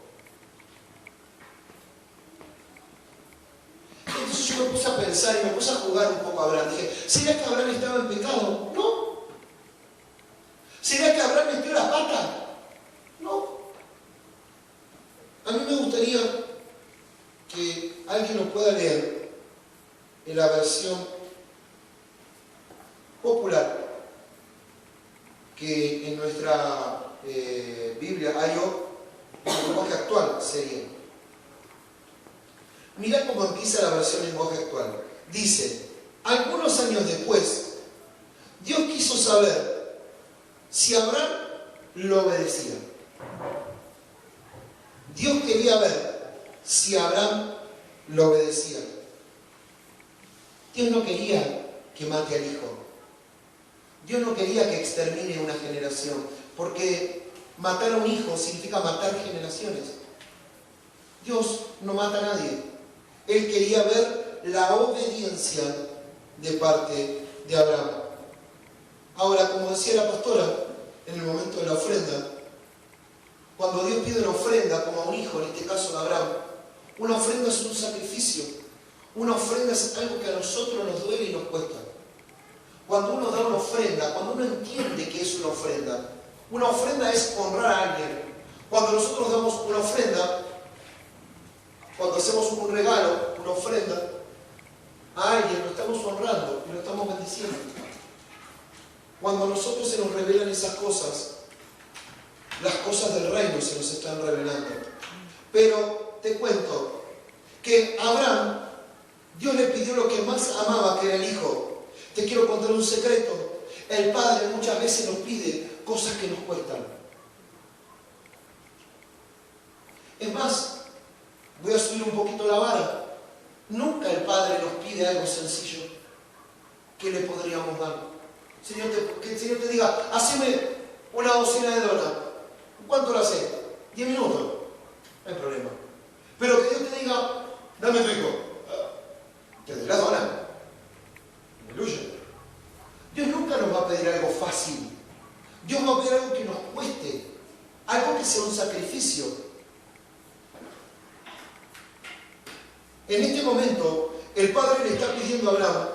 Entonces yo me puse a pensar y me puse a jugar un poco a Abraham. Dije, ¿será que Abraham estaba en pecado? No. ¿Será que Abraham metió la pata? No. A mí me gustaría que alguien nos pueda leer en la versión popular, que en nuestra Biblia hay en lenguaje actual sería. Mirá cómo empieza la versión en lenguaje actual. Dice, algunos años después, Dios quiso saber si Abraham lo obedecía. Dios quería ver si Abraham lo obedecía. Dios no quería que mate al hijo. Dios no quería que extermine una generación, porque matar a un hijo significa matar generaciones. Dios no mata a nadie. Él quería ver la obediencia de parte de Abraham. Ahora, como decía la pastora en el momento de la ofrenda, cuando Dios pide una ofrenda, como a un hijo, en este caso de Abraham, una ofrenda es un sacrificio. Una ofrenda es algo que a nosotros nos duele y nos cuesta. Cuando uno da una ofrenda, cuando uno entiende que es una ofrenda, Una ofrenda es honrar a alguien. Cuando nosotros damos una ofrenda, cuando hacemos un regalo, una ofrenda a alguien, lo estamos honrando y lo estamos bendiciendo. Cuando a nosotros se nos revelan esas cosas, las cosas del reino se nos están revelando. Pero te cuento que a Abraham, Dios le pidió lo que más amaba, que era el hijo. Te quiero contar un secreto. El Padre muchas veces nos pide cosas que nos cuestan. Es más, voy a subir un poquito la vara. Nunca el Padre nos pide algo sencillo. ¿Qué le podríamos dar? Que el Señor te diga, haceme una docena de donas. ¿Cuánto lo hace? 10 minutos. No hay problema. Pero que Dios te diga, dame tu hijo. Te doy la dona. Aleluya. Dios nunca nos va a pedir algo fácil. Dios va a pedir algo que nos cueste. Algo que sea un sacrificio. En este momento, el Padre le está pidiendo a Abraham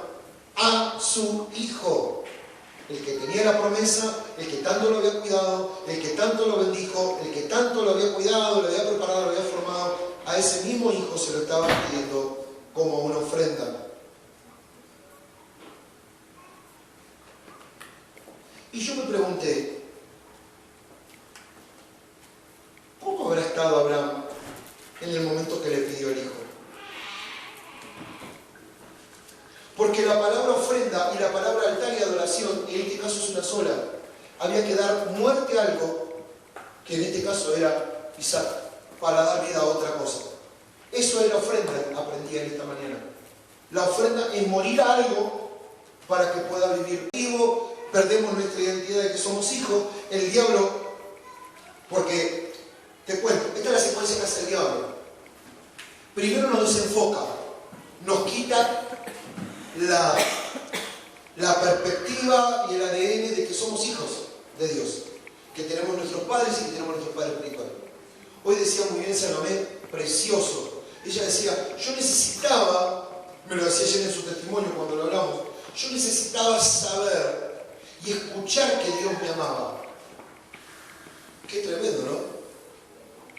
a su hijo, el que tenía la promesa, el que tanto lo había cuidado, el que tanto lo bendijo, el que tanto lo había cuidado, lo había preparado, lo había formado, a ese mismo hijo se lo estaba pidiendo como una ofrenda. Y yo me pregunté, ¿cómo habrá estado Abraham en el momento que le pidió el hijo? Porque la palabra ofrenda y la palabra altar y adoración, en este caso es una sola. Había que dar muerte a algo, que en este caso era Isaac, para dar vida a otra cosa. Eso es la ofrenda, aprendí en esta mañana. La ofrenda es morir a algo para que pueda vivir vivo. Perdemos nuestra identidad de que somos hijos. El diablo, porque, te cuento, esta es la secuencia que hace el diablo. Primero nos desenfoca, nos quita la perspectiva y el ADN de que somos hijos de Dios, que tenemos nuestros padres y que tenemos nuestros padres espirituales. Hoy decía muy bien Salomé, precioso. Ella decía, yo necesitaba, me lo decía ayer en su testimonio cuando lo hablamos, yo necesitaba saber y escuchar que Dios me amaba. Qué tremendo, ¿no?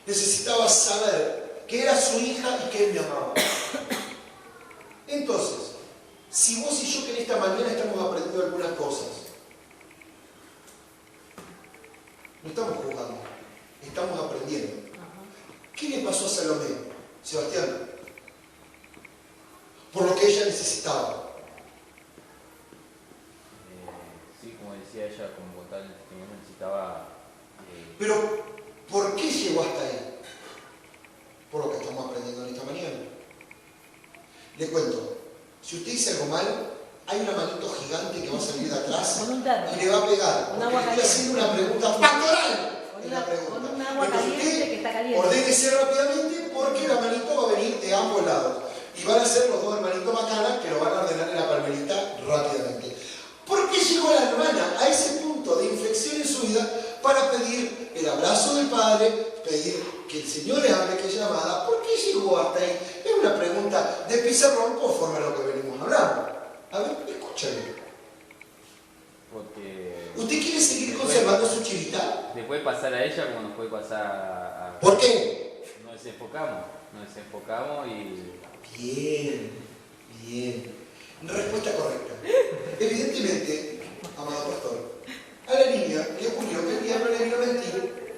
Necesitaba saber que era su hija y que Él me amaba. Entonces, si vos y yo que en esta mañana estamos aprendiendo algunas cosas, no estamos jugando, estamos aprendiendo. ¿Qué le pasó a Salomé, Sebastián? Por lo que ella necesitaba. Sí, como decía ella, como contaba en el testimonio, necesitaba... Pero, ¿por qué llegó hasta ahí? Por lo que estamos aprendiendo en esta mañana. Le cuento. Si usted dice algo mal, hay una manito gigante que va a salir de atrás y le va a pegar. Porque estoy haciendo una pregunta pastoral. Con un agua caliente que está caliente. Ordénese rápidamente porque la manito va a venir de ambos lados. Y van a ser los dos hermanitos bacanas que lo van a ordenar en la palmerita rápidamente. ¿Por qué llegó la hermana a ese punto de inflexión en su vida para pedir el abrazo del Padre, pedir que el Señor le hable, que es llamada? ¿Por qué llegó hasta ahí? Es una pregunta de pizarrón conforme a lo que venimos hablando. A ver, escúchame. Porque... ¿Usted quiere seguir conservando su chivita? Le puede pasar a ella como nos puede pasar a... ¿Por qué? Nos desenfocamos y... Bien, bien. Respuesta correcta. Evidentemente, amado pastor, a la niña le ocurrió que el diablo le vino a mentir.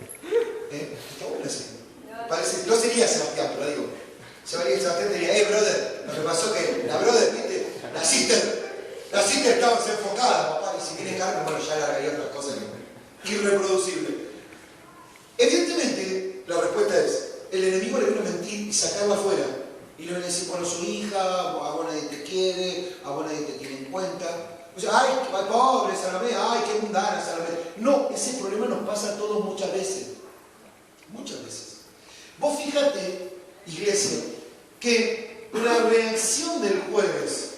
Está bueno así. Parece, no sería Sebastián, pero digo. Sebastián diría, brother, lo que pasó es que la brother, viste, la sister estaba desenfocada, papá, y si viene carne, bueno, ya largaría otras cosas irreproducibles. Evidentemente, la respuesta es, el enemigo le vino a mentir y sacarla afuera. Y le van a decir, bueno, su hija, a vos nadie te quiere, a vos nadie te tiene en cuenta. O sea, ay, pobre Salomé, ay, qué mundana Salomé. No, ese problema nos pasa a todos muchas veces. Muchas veces. Vos fíjate, iglesia, que la reacción del jueves,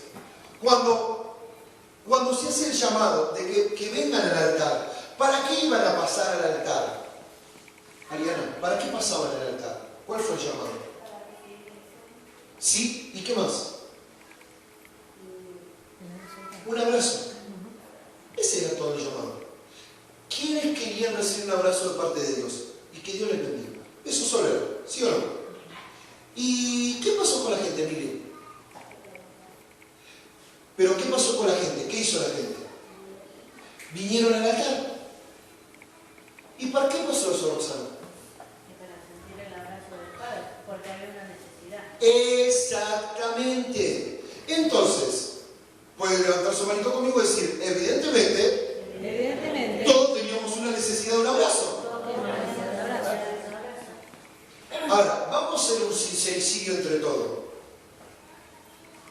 cuando se hace el llamado de que vengan al altar, ¿para qué iban a pasar al altar? Ariana, ¿para qué pasaban al altar? ¿Cuál fue el llamado? ¿Sí? ¿Y qué más? Un abrazo. Ese era todo el llamado. ¿Quiénes querían querían recibir un abrazo de parte de Dios. Y que Dios les bendiga. Eso solo era, ¿sí o no? ¿Y qué pasó con la gente, Mire? ¿Pero qué pasó con la gente? ¿Qué hizo la gente? Vinieron al altar. ¿Y para qué pasó eso, Roxana? Para sentir el abrazo del Padre, porque había una necesidad. Exactamente. Entonces, puede levantar su manito conmigo y decir, evidentemente, todos teníamos una necesidad de un abrazo. Ahora, vamos a hacer un sincericidio entre todos.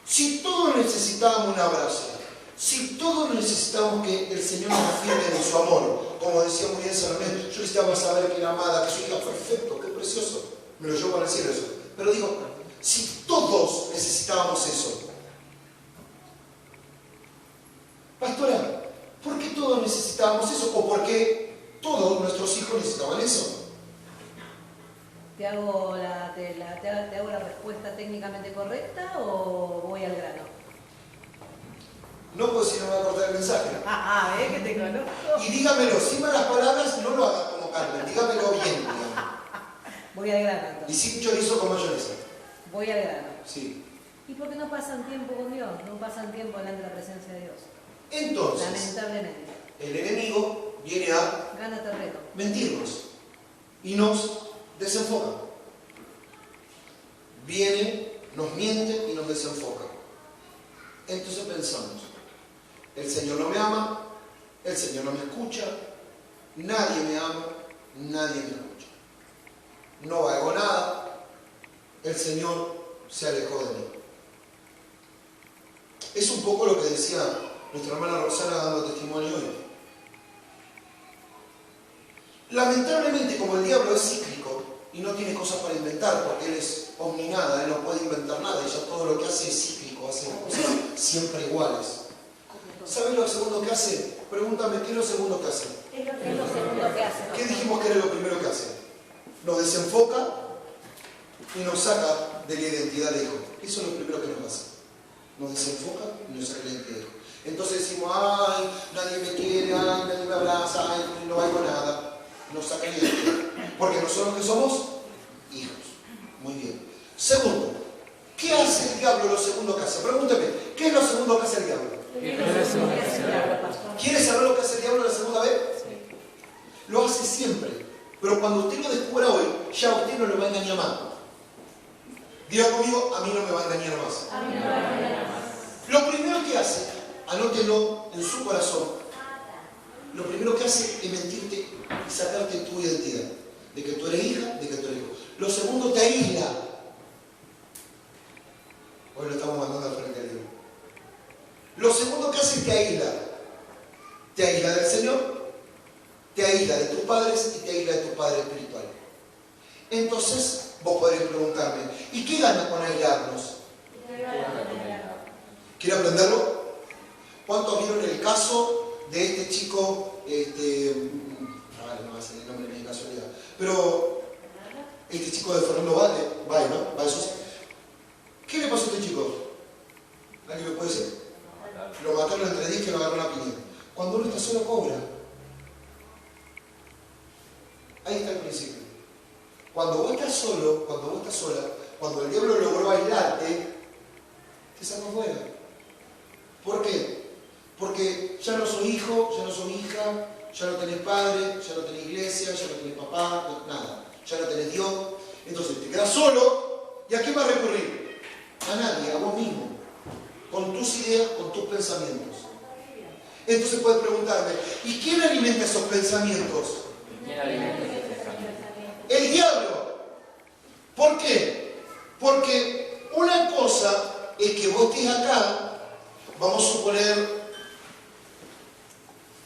Si todos necesitábamos un abrazo, si todos necesitamos que el Señor nos defienda en su amor, como decía muy bien Salomé, yo necesitaba saber que era amada, que su hija, perfecto, qué precioso, me lo llevo para decir eso. Pero digo, si todos necesitábamos eso, pastora, ¿por qué todos necesitábamos eso? ¿O por qué todos nuestros hijos necesitaban eso? ¿Te hago la respuesta técnicamente correcta o voy al grano? No, pues si no me va a cortar el mensaje. ¿Ves que te conozco? Y dígamelo, sin malas palabras, no lo haga como Carmen, dígamelo bien. Digamos. Voy al grano Y entonces. sin chorizo con mayonesa. Voy al grano. Sí. ¿Y por qué no pasan tiempo con Dios? No pasan tiempo delante de la presencia de Dios. Entonces, Lamentablemente. el enemigo viene a Gana terreno. mentirnos y nos desenfoca. Viene, nos miente y nos desenfoca. Entonces pensamos, el Señor no me ama, el Señor no me escucha, nadie me ama, nadie me escucha. No valgo nada, el Señor se alejó de mí. Es un poco lo que decía nuestra hermana Roxana dando testimonio hoy. Lamentablemente, como el diablo es cíclico y no tiene cosas para inventar, porque él es omninada, él no puede inventar nada, y ya todo lo que hace es cíclico, hace cosas siempre iguales. ¿Sabes lo segundo que hace? Pregúntame, ¿qué es lo segundo que hace? ¿Qué es lo segundo que hace? ¿Qué dijimos que era lo primero que hace? Nos desenfoca y nos saca de la identidad de hijo. Eso es lo primero que nos hace. Nos desenfoca y nos saca de la identidad de hijo. Entonces decimos, ay, nadie me quiere, ay, nadie me abraza, ay, no valgo nada. Nos saca de la identidad. Porque nosotros que somos hijos. Muy bien. Segundo, ¿qué hace el diablo lo segundo que hace? Pregúnteme, ¿qué es lo segundo que hace el diablo? ¿Quieres saber lo que hace el diablo la segunda vez? Lo hace siempre. Pero cuando usted lo descubra hoy, ya usted no lo va a engañar más. Diga conmigo, a mí no me va a engañar más. Lo primero que hace, anótelo en su corazón, lo primero que hace es mentirte y sacarte tu identidad. De que tú eres hija, de que tú eres hijo. Lo segundo, te aísla. Hoy lo estamos mandando al frente del libro. Lo segundo que hace es te aísla. Te aísla del Señor, te aísla de tus padres y te aísla de tu padre espiritual. Entonces, vos podréis preguntarme, ¿y qué gana con aislarnos? ¿Quiere aprenderlo? ¿Cuántos vieron el caso de este chico, no va a ser el nombre de mi casualidad, pero este chico de Fernando Valle, ¿no? ¿Qué le pasó a este chico? ¿Alguien me puede decir? Lo mataron entre 10 que lo agarró una piña. Cuando uno está solo, cobra. Ahí está el principio. Cuando vos estás solo, cuando vos estás sola, cuando el diablo logró aislarte, te sacó fuera. ¿Por qué? Porque ya no sos hijo, ya no sos hija, ya no tenés padre, ya no tenés iglesia, ya no tenés papá, nada. Ya no tenés Dios. Entonces te quedás solo, ¿y a qué vas a recurrir? A nadie, a vos mismo. Con tus ideas, con tus pensamientos. Entonces puedes preguntarme, ¿y quién alimenta esos pensamientos? ¿Quién alimenta esos pensamientos? El diablo. ¿Por qué? Porque una cosa es que vos estés acá, vamos a suponer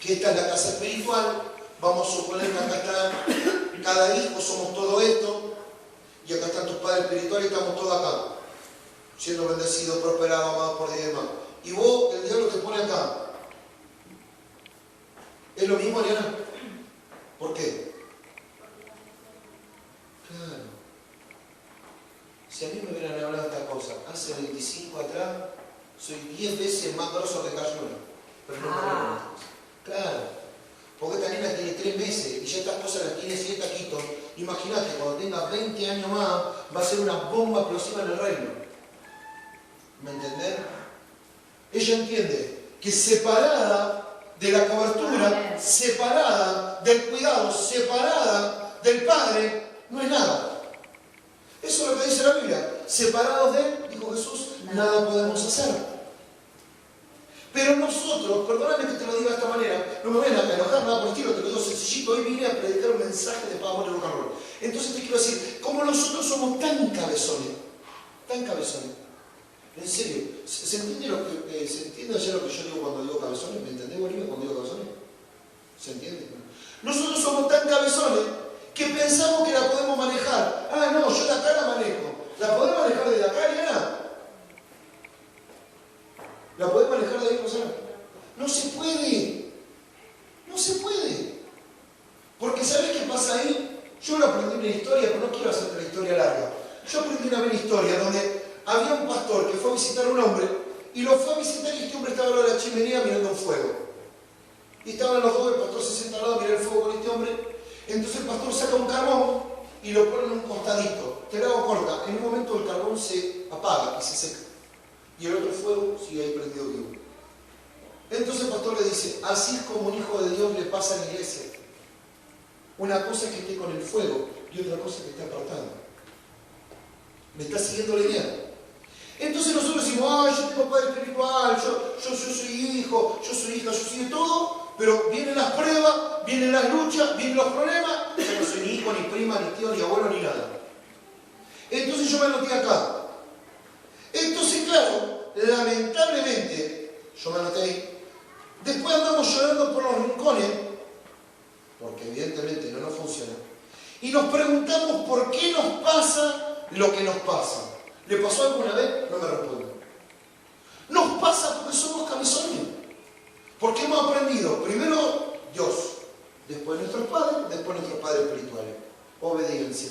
que esta es la casa espiritual, vamos a suponer que acá está cada hijo, somos todo esto, y acá están tus padres espirituales y estamos todos acá, siendo bendecidos, prosperados, amados por Dios y demás. Y vos, el diablo te pone acá. ¿Es lo mismo, Ariana? ¿Por qué? Claro. Si a mí me hubieran hablado de esta cosa hace 25 atrás, soy 10 veces más grosso que Cayuna. Pero no me hablan de esta cosa. Claro. Porque esta nena tiene 3 meses y ya estas cosas las tiene 7 taquitos, imagínate, cuando tenga 20 años más, va a ser una bomba explosiva en el reino. ¿Me entendés? Ella entiende que separada de la cobertura, separada del cuidado, separada del Padre, no es nada. Eso es lo que dice la Biblia. Separados de Él, dijo Jesús, nada podemos hacer. Pero nosotros, perdóname que te lo diga de esta manera, no me vayan a enojar nada por el estilo, te lo digo sencillito, hoy vine a predicar un mensaje de paz, amor y rock and roll. Entonces te quiero decir, como nosotros somos tan cabezones, en serio, ¿se entiende ayer lo que yo digo cuando digo cabezones? ¿Me entendés, Bolivia, cuando digo cabezones? ¿Se entiende? Nosotros somos tan cabezones que pensamos que la podemos manejar. Ah, no, yo de acá la manejo. ¿La podés manejar desde acá, Eliana? ¿La podés manejar de ahí, Rosana? No se puede. No se puede. Porque ¿sabés qué pasa ahí? Yo lo aprendí en una historia, pero no quiero hacerte la historia larga. Yo aprendí una vez historia donde había un pastor que fue a visitar a un hombre y lo fue a visitar y este hombre estaba al lado de la chimenea mirando un fuego. Y estaban los dos, el pastor se sienta al lado a mirar el fuego con este hombre. Entonces el pastor saca un carbón y lo pone en un costadito. Te la hago corta. En un momento el carbón se apaga y se seca. Y el otro fuego sigue ahí prendido vivo. Entonces el pastor le dice, así es como un hijo de Dios le pasa en la iglesia. Una cosa es que esté con el fuego y otra cosa es que esté apartado. ¿Me está siguiendo la idea? Entonces nosotros decimos, ay, yo tengo padre espiritual, yo soy hijo, yo soy hija, yo soy de todo, pero vienen las pruebas, vienen las luchas, vienen los problemas, yo no soy ni hijo, ni prima, ni tío, ni abuelo, ni nada. Entonces yo me anoté acá. Entonces, claro, lamentablemente, yo me anoté ahí, después andamos llorando por los rincones, porque evidentemente no nos funciona, y nos preguntamos por qué nos pasa lo que nos pasa. ¿Le pasó alguna vez? No me responde. Nos pasa porque somos cabezones, porque hemos aprendido, primero Dios, después nuestros padres espirituales. Obediencia.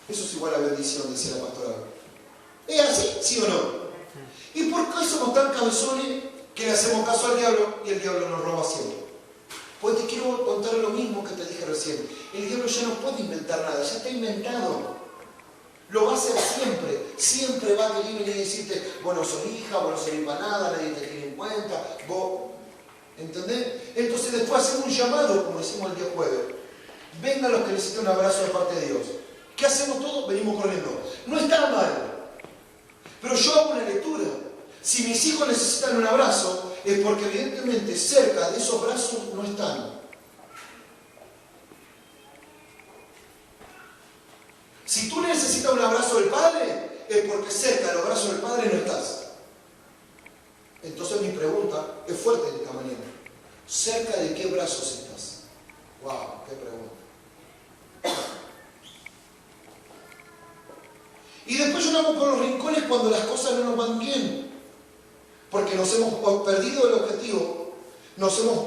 Eso es igual a bendición, decía la pastora. ¿Es así? ¿Sí o no? ¿Y por qué somos tan cabezones que le hacemos caso al diablo y el diablo nos roba siempre? Pues te quiero contar lo mismo que te dije recién. El diablo ya no puede inventar nada, ya está inventado. Lo va a hacer siempre. Siempre va a venir y decirte, vos no sos hija, vos no servís para nada, nadie te tiene en cuenta, vos... ¿Entendés? Entonces después hacemos un llamado, como decimos el día jueves. Vengan los que necesitan un abrazo de parte de Dios. ¿Qué hacemos todos? Venimos corriendo. No está mal. Pero yo hago una lectura. Si mis hijos necesitan un abrazo, es porque evidentemente cerca de esos brazos no están. Si tú necesitas un abrazo del Padre, es porque cerca de los brazos del Padre no estás. Entonces mi pregunta es fuerte de esta mañana. ¿Cerca de qué brazos estás? ¡Wow! ¡Qué pregunta! Y después lloramos por los rincones cuando las cosas no nos van bien. Porque nos hemos perdido el objetivo, nos hemos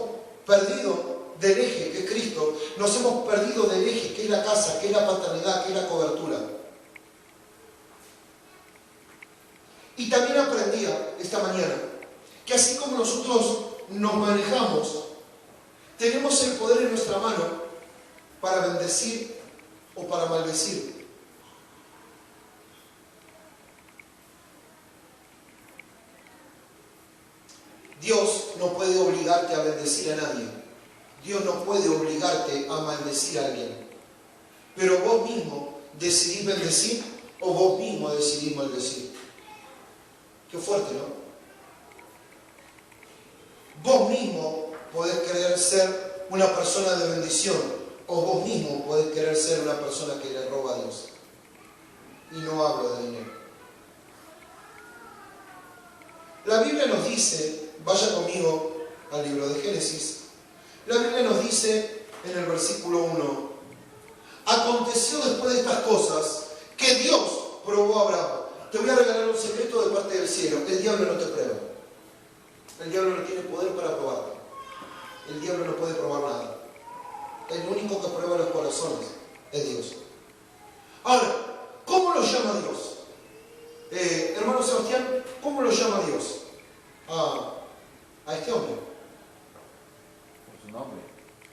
perdido del eje que es Cristo, nos hemos perdido del eje que es la casa, que es la paternidad, que es la cobertura. Y también aprendía esta mañana que así como nosotros nos manejamos, tenemos el poder en nuestra mano para bendecir o para maldecir. Dios no puede obligarte a bendecir a nadie. Dios no puede obligarte a maldecir a alguien. Pero vos mismo decidís bendecir o vos mismo decidís maldecir. Qué fuerte, ¿no? Vos mismo podés querer ser una persona de bendición o vos mismo podés querer ser una persona que le roba a Dios. Y no hablo de dinero. La Biblia nos dice, vaya conmigo al libro de Génesis, la Biblia nos dice en el versículo 1, aconteció después de estas cosas que Dios probó a Abraham. Te voy a regalar un secreto de parte del cielo, el diablo no te prueba. El diablo no tiene poder para probarte. El diablo no puede probar nada. El único que prueba los corazones es Dios. Ahora, ¿cómo lo llama Dios? Hermano Sebastián, ¿cómo lo llama Dios a este hombre? Por su nombre.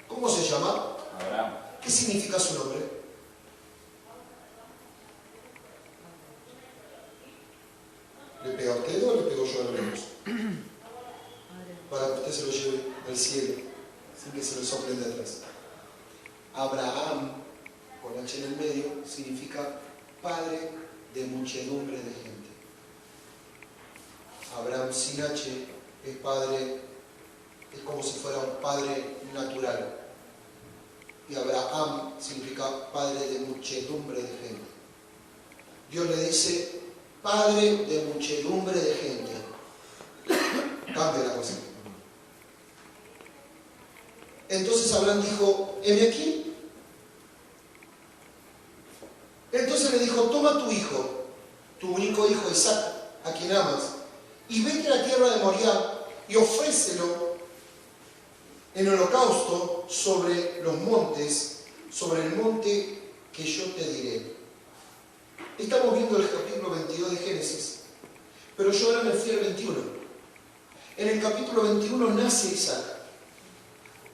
¿Cómo se llama? Abraham. ¿Qué significa su nombre? ¿Le pega a usted o le pego yo a lo menos? Para que usted se lo lleve al cielo, sin que se lo soplen de atrás. Abraham, con H en el medio, significa padre de muchedumbre de gente. Abraham sin H es padre, es como si fuera un padre natural. Y Abraham significa padre de muchedumbre de gente. Dios le dice, padre de muchedumbre de gente. Cambia la cosa. Entonces Abraham dijo, heme aquí. Entonces le dijo, toma tu hijo, tu único hijo Isaac, a quien amas, y vete a la tierra de Moriah y ofrécelo en holocausto sobre los montes, sobre el monte que yo te diré. Estamos viendo el capítulo 22 de Génesis, pero yo ahora me fui al 21. En el capítulo 21 nace Isaac.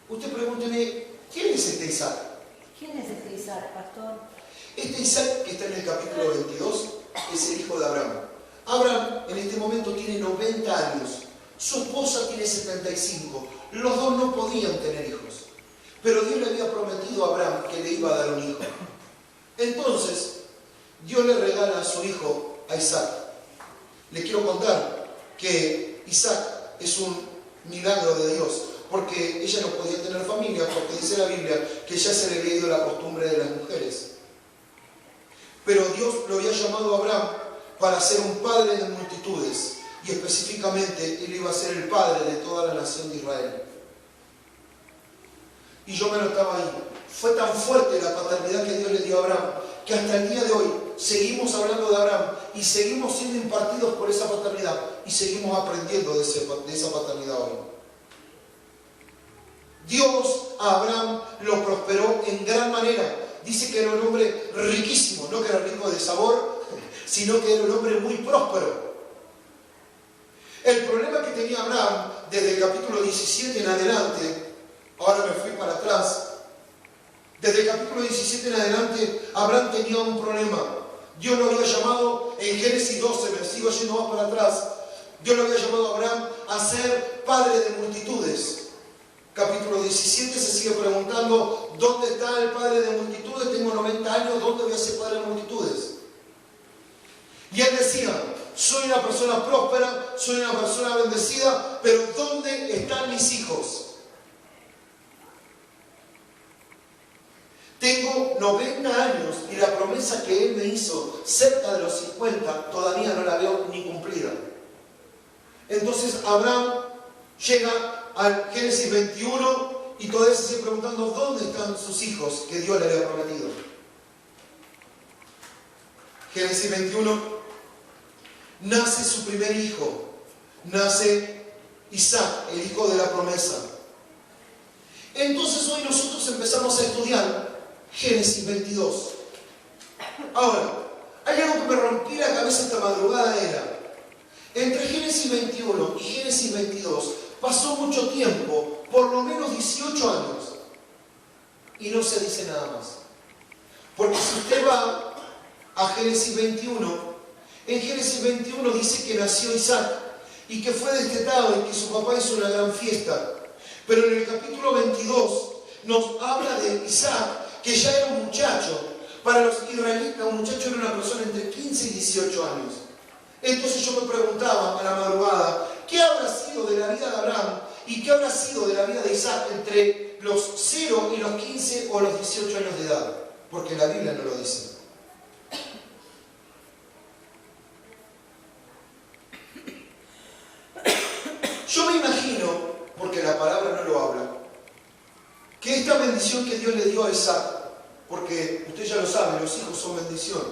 Usted pregúnteme, ¿quién es este Isaac? ¿Quién es este Isaac, pastor? Este Isaac que está en el capítulo 22 es el hijo de Abraham. Abraham en este momento tiene 90 años, su esposa tiene 75, los dos no podían tener hijos, pero Dios le había prometido a Abraham que le iba a dar un hijo. Entonces, Dios le regala a su hijo, a Isaac. Le quiero contar que Isaac es un milagro de Dios, porque ella no podía tener familia, porque dice la Biblia que ya se le había ido la costumbre de las mujeres. Pero Dios lo había llamado a Abraham para ser un padre de multitudes, y específicamente él iba a ser el padre de toda la nación de Israel. Y yo me notaba ahí. Fue tan fuerte la paternidad que Dios le dio a Abraham, que hasta el día de hoy seguimos hablando de Abraham y seguimos siendo impartidos por esa paternidad y seguimos aprendiendo de esa paternidad hoy. Dios a Abraham lo prosperó en gran manera. Dice que era un hombre riquísimo, no que era rico de sabor, sino que era un hombre muy próspero. El problema que tenía Abraham desde el capítulo 17 en adelante, ahora me fui para atrás, desde el capítulo 17 en adelante, Abraham tenía un problema. Dios lo había llamado, en Génesis 12, me sigo yendo más para atrás, Dios lo había llamado a Abraham a ser padre de multitudes. Capítulo 17 se sigue preguntando, ¿dónde está el padre de multitudes? Tengo 90 años, ¿dónde voy a ser padre de multitudes? Y él decía, soy una persona próspera, soy una persona bendecida, pero ¿dónde están mis hijos? Tengo 90 años y la promesa que él me hizo cerca de los 50 todavía no la veo ni cumplida. Entonces Abraham llega al Génesis 21 y todavía se sigue preguntando dónde están sus hijos que Dios le había prometido. Génesis 21, nace su primer hijo, nace Isaac, el hijo de la promesa. Entonces hoy nosotros empezamos a estudiar Génesis 22. Ahora, hay algo que me rompí la cabeza esta madrugada, era, entre Génesis 21 y Génesis 22, pasó mucho tiempo, por lo menos 18 años, y no se dice nada más. Porque si usted va a Génesis 21, en Génesis 21 dice que nació Isaac y que fue destetado y que su papá hizo una gran fiesta. Pero en el capítulo 22 nos habla de Isaac, que ya era un muchacho. Para los israelitas, un muchacho era una persona entre 15 y 18 años. Entonces yo me preguntaba a la madrugada, ¿qué habrá sido de la vida de Abraham y qué habrá sido de la vida de Isaac entre los 0 y los 15 o los 18 años de edad? Porque la Biblia no lo dice. Yo me imagino, porque la palabra no lo habla, que esta bendición que Dios le dio a Isaac, porque usted ya lo sabe, los hijos son bendición.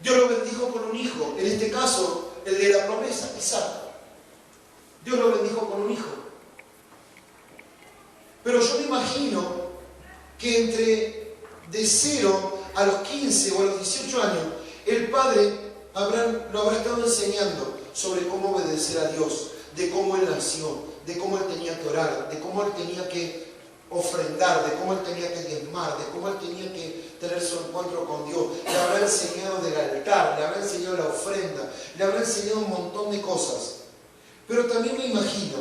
Dios lo bendijo con un hijo, en este caso, el de la promesa, Isaac. Dios lo bendijo con un hijo. Pero yo me imagino que entre de 0 a los 15 o a los 18 años, el padre lo habrá estado enseñando sobre cómo obedecer a Dios, de cómo él nació, de cómo él tenía que orar, de cómo él tenía que ofrendar, de cómo él tenía que diezmar, de cómo él tenía que tener su encuentro con Dios. Le habrá enseñado del altar, le habrá enseñado la ofrenda, le habrá enseñado un montón de cosas. Pero también me imagino,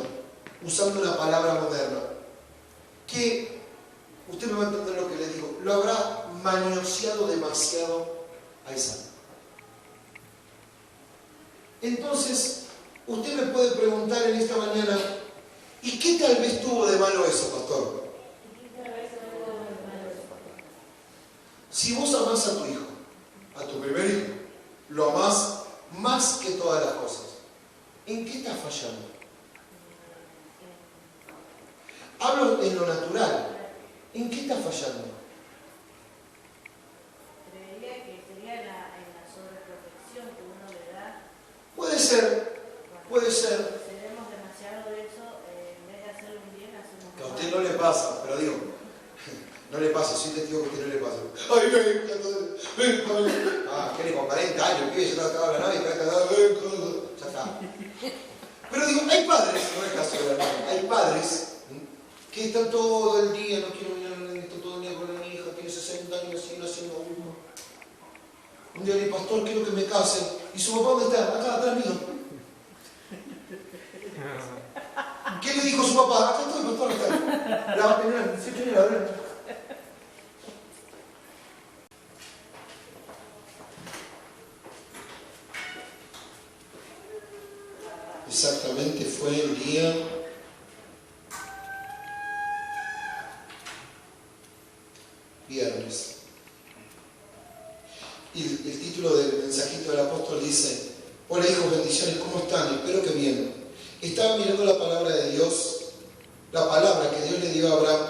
usando una palabra moderna, que, usted me va a entender lo que le digo, lo habrá manoseado demasiado a Isaac. Entonces, usted me puede preguntar en esta mañana, ¿y qué tal vez tuvo de malo eso, pastor? Si vos amás a tu hijo, a tu primer hijo, lo amás más que todas las cosas, ¿en qué estás fallando? Hablo en lo natural. ¿En qué estás fallando? Creería que sería en la sobreprotección que uno le da. Puede ser, puede ser. Cedemos demasiado de eso, en vez de hacerlo un bien, hacemos Que a un usted mal. no le pasa, pero digo, no le pasa, soy testigo que a usted no le pasa. Ay, ven, ah, que con 40 años, que ya estaba la nave, ya está. Pero digo, hay padres, no es caso de la hermana, hay padres que están todo el día, no quiero mirar, están todo el día con la hija, tiene 60 años, siguen haciendo uno. Un día le digo, pastor, quiero que me casen. ¿Y su papá dónde está? Acá, atrás mío. ¿Qué le dijo su papá? Acá estoy, pastor, acá está. La primera, 18 años, la verdad. Exactamente fue el día viernes. Y el título del mensajito del apóstol dice: hola hijos, bendiciones, ¿cómo están? Espero que bien. Estaba mirando la palabra de Dios, la palabra que Dios le dio a Abraham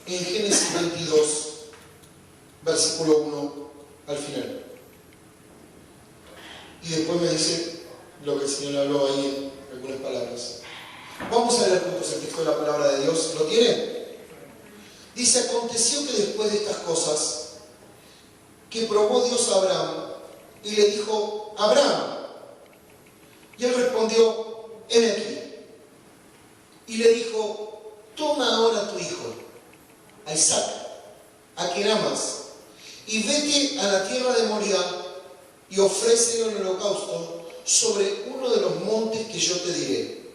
en Génesis 22, versículo 1 al final. Y después me dice lo que el Señor le habló ahí en algunas palabras. Vamos a leer juntos el texto de la palabra de Dios. ¿Lo tienen? Dice: aconteció que después de estas cosas, que probó Dios a Abraham y le dijo: Abraham. Y él respondió: heme aquí. Y le dijo: toma ahora a tu hijo, a Isaac, a quien amas, y vete a la tierra de Moría y ofrécelo en holocausto sobre uno de los montes que yo te diré.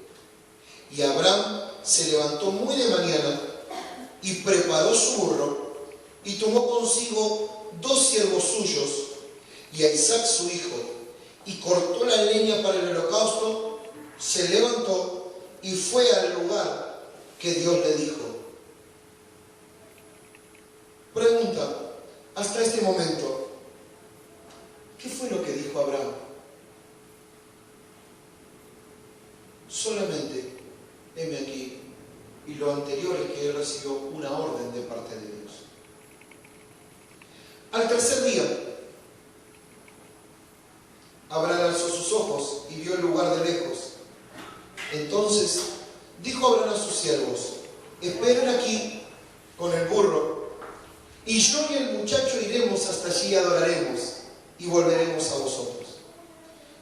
Y Abraham se levantó muy de mañana y preparó su burro y tomó consigo 2 siervos suyos y a Isaac su hijo, y cortó la leña para el holocausto, se levantó y fue al lugar que Dios le dijo. Pregunta, hasta este momento, ¿qué fue lo que dijo Abraham? Solamente, heme aquí, y lo anterior es que él recibió una orden de parte de Dios. Al tercer día, Abraham alzó sus ojos y vio el lugar de lejos. Entonces dijo Abraham a sus siervos: esperen aquí con el burro, y yo y el muchacho iremos hasta allí y adoraremos, y volveremos a vosotros.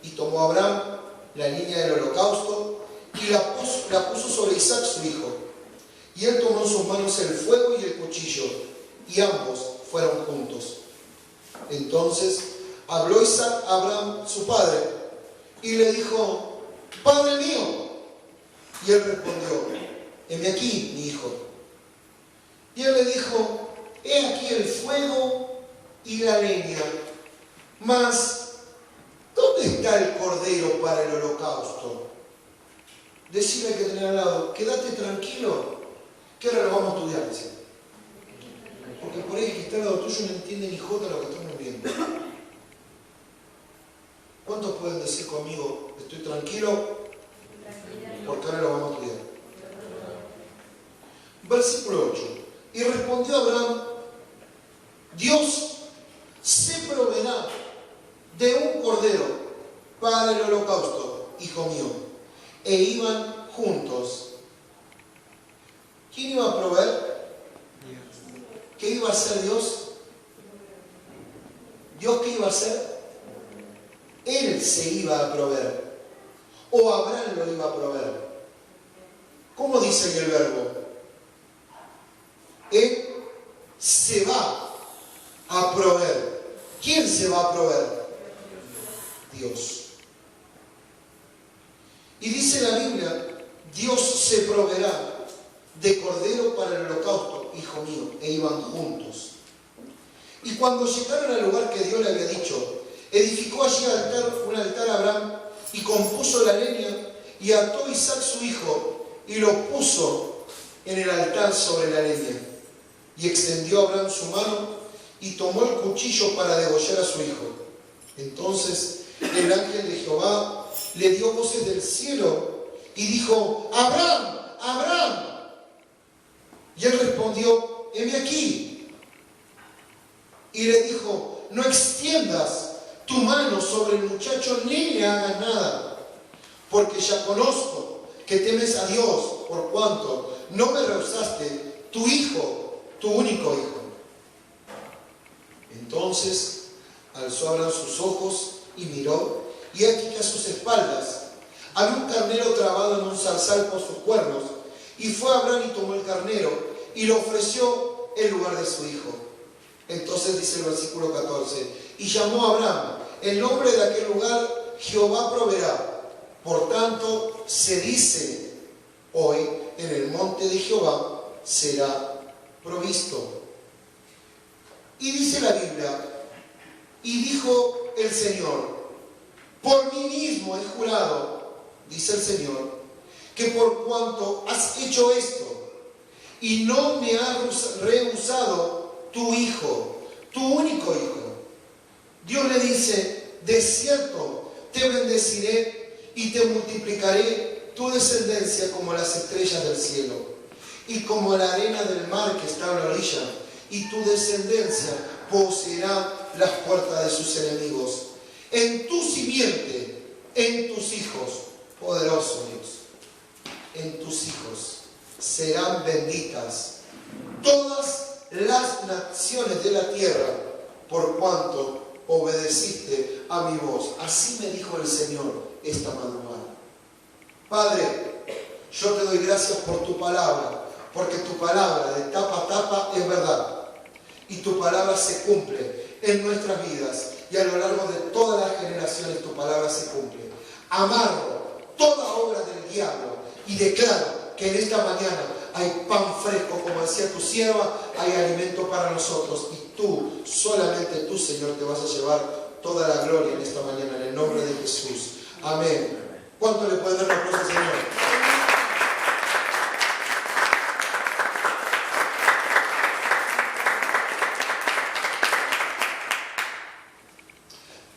Y tomó Abraham la leña del holocausto y la puso sobre Isaac su hijo. Y él tomó en sus manos el fuego y el cuchillo, y ambos fueron juntos. Entonces habló Isaac a Abraham su padre y le dijo: Padre mío. Y él respondió: heme aquí, mi hijo. Y él le dijo: he aquí el fuego y la leña, mas ¿dónde está el cordero para el holocausto? Decime al que tenés al lado: quédate tranquilo, que ahora lo vamos a estudiar, dice. Porque por ahí el que está al lado tuyo no entiende ni jota lo que estamos viendo. ¿Cuántos pueden decir conmigo: estoy tranquilo, porque ahora lo vamos a estudiar? Versículo 8. Y respondió Abraham: Dios se proveerá de un cordero para el holocausto, hijo mío. E iban juntos. ¿Quién iba a proveer? ¿Qué iba a hacer Dios? ¿Dios qué iba a hacer? Él se iba a proveer. O Abraham lo iba a proveer. ¿Cómo dice el verbo? Él se va a proveer. ¿Quién se va a proveer? Dios. Y dice la Biblia, Dios se proveerá de cordero para el holocausto, hijo mío, e iban juntos. Y cuando llegaron al lugar que Dios le había dicho, edificó allí un altar a Abraham y compuso la leña y ató a Isaac su hijo y lo puso en el altar sobre la leña. Y extendió Abraham su mano y tomó el cuchillo para degollar a su hijo. Entonces el ángel de Jehová le dio voces del cielo y dijo: Abraham, Abraham. Y él respondió: heme aquí. Y le dijo: no extiendas tu mano sobre el muchacho ni le hagas nada, porque ya conozco que temes a Dios, por cuanto no me rehusaste tu hijo, tu único hijo. Entonces alzó Abraham sus ojos y miró, y aquí que a sus espaldas había un carnero trabado en un zarzal por sus cuernos, y fue Abraham y tomó el carnero y lo ofreció en lugar de su hijo. Entonces dice el versículo 14: y llamó a Abraham el nombre de aquel lugar: Jehová proveerá. Por tanto se dice hoy: en el monte de Jehová será provisto. Y dice la Biblia: y dijo el Señor: por mí mismo he jurado, dice el Señor, que por cuanto has hecho esto y no me has rehusado tu hijo, tu único hijo. Dios le dice: de cierto te bendeciré y te multiplicaré tu descendencia como las estrellas del cielo y como la arena del mar que está a la orilla, y tu descendencia poseerá las puertas de sus enemigos. En tu simiente, en tus hijos, poderoso Dios, en tus hijos serán benditas todas las naciones de la tierra, por cuanto obedeciste a mi voz. Así me dijo el Señor esta madrugada. Padre, yo te doy gracias por tu palabra, porque tu palabra de tapa a tapa es verdad, y tu palabra se cumple en nuestras vidas, y a lo largo de todas las generaciones tu palabra se cumple. Amarro toda obra del diablo y declaro que en esta mañana hay pan fresco, como decía tu sierva, hay alimento para nosotros, y tú, solamente tú, Señor, te vas a llevar toda la gloria en esta mañana, en el nombre de Jesús. Amén. ¿Cuánto le puede dar la cosa al Señor?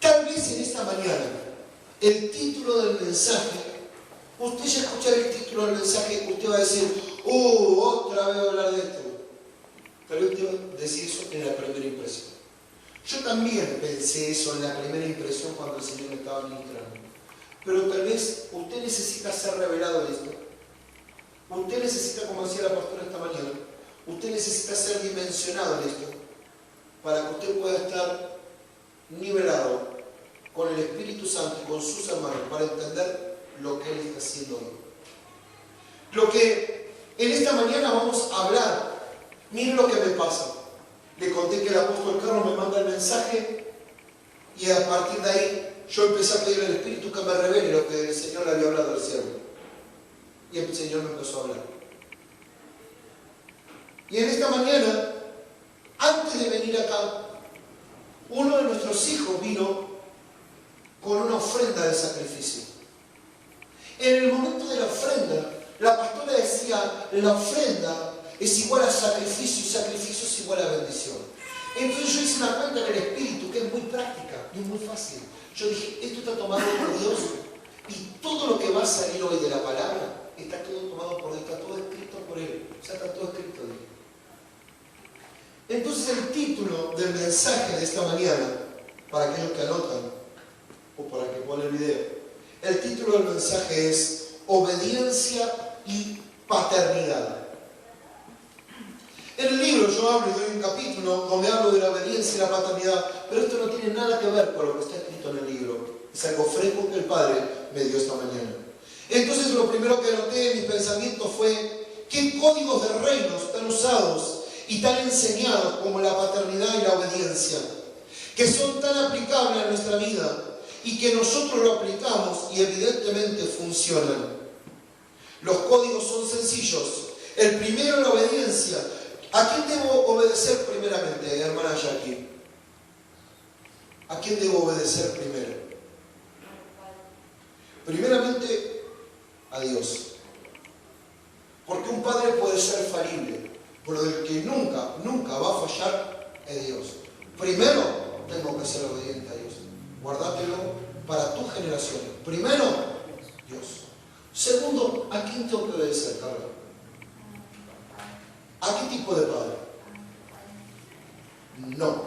Tal vez en esta mañana el título del mensaje, usted ya escuchar el título del mensaje, usted va a decir: otra vez hablar de esto. Tal vez usted va a decir eso en la primera impresión. Yo también pensé eso en la primera impresión cuando el Señor me estaba ministrando. Pero tal vez usted necesita ser revelado en esto. Usted necesita, como decía la pastora esta mañana, usted necesita ser dimensionado en esto, para que usted pueda estar nivelado con el Espíritu Santo y con sus hermanos, para entender lo que Él está haciendo hoy. Lo que en esta mañana vamos a hablar, miren lo que me pasa. Le conté que el apóstol Carlos me manda el mensaje, y a partir de ahí yo empecé a pedir al Espíritu que me revele lo que el Señor le había hablado al siervo. Y el Señor me empezó a hablar. Y en esta mañana, antes de venir acá, uno de nuestros hijos vino con una ofrenda de sacrificio. En el momento de la ofrenda, la pastora decía: la ofrenda es igual a sacrificio, y sacrificio es igual a bendición. Entonces yo hice una cuenta en el Espíritu que es muy práctica y es muy fácil. Yo dije: esto está tomado por Dios, y todo lo que va a salir hoy de la palabra está todo tomado por Dios, está todo escrito por Él. O sea, está todo escrito de Él. Entonces el título del mensaje de esta mañana, para aquellos que anotan o para que ponen el video, el título del mensaje es Obediencia y Paternidad. En el libro yo hablo y doy un capítulo donde hablo de la obediencia y la paternidad, pero esto no tiene nada que ver con lo que está escrito en el libro. Es algo fresco que el Padre me dio esta mañana. Entonces lo primero que anoté en mis pensamientos fue: ¿qué códigos de reino están usados y tan enseñados como la paternidad y la obediencia, que son tan aplicables a nuestra vida y que nosotros lo aplicamos y evidentemente funcionan. Los códigos son sencillos. El primero, la obediencia. ¿A quién debo obedecer primeramente, hermana Jackie? ¿A quién debo obedecer primero? Primeramente, a Dios. Porque un padre puede ser falible, pero el que nunca va a fallar es Dios. Primero, tengo que ser obediente a Dios. Guardátelo para tu generación. Primero, Dios. Segundo, ¿a quién tengo que obedecer, Carlos? ¿A qué tipo de padre? No.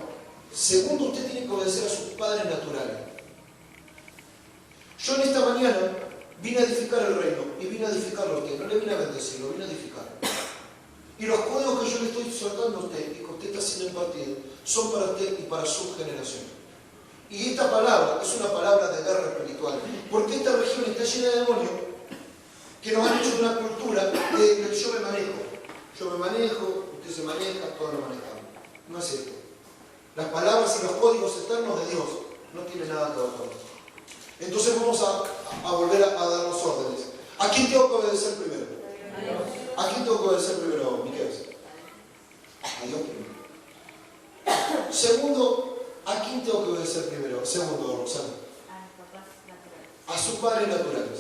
Segundo, usted tiene que obedecer a sus padres naturales. Yo en esta mañana vine a edificar el reino y vine a edificarlo a usted. No le vine a bendecir, lo vine a edificar. Y los códigos que yo le estoy soltando a usted y que usted está haciendo impartido son para usted y para su generación. Y esta palabra es una palabra de guerra espiritual, porque esta región está llena de demonios que nos han hecho de una cultura de yo me manejo. Yo me manejo, usted se maneja, todos lo manejamos. No es esto. Las palabras y los códigos eternos de Dios no tienen nada que ver con esto. Entonces vamos a volver a dar los órdenes. ¿A quién tengo que obedecer primero? A Dios. ¿A quién tengo que obedecer primero, Miquel? A Dios primero. Segundo, ¿a quién tengo que obedecer primero? Segundo, Roxana. A los papás naturales. A sus padres naturales.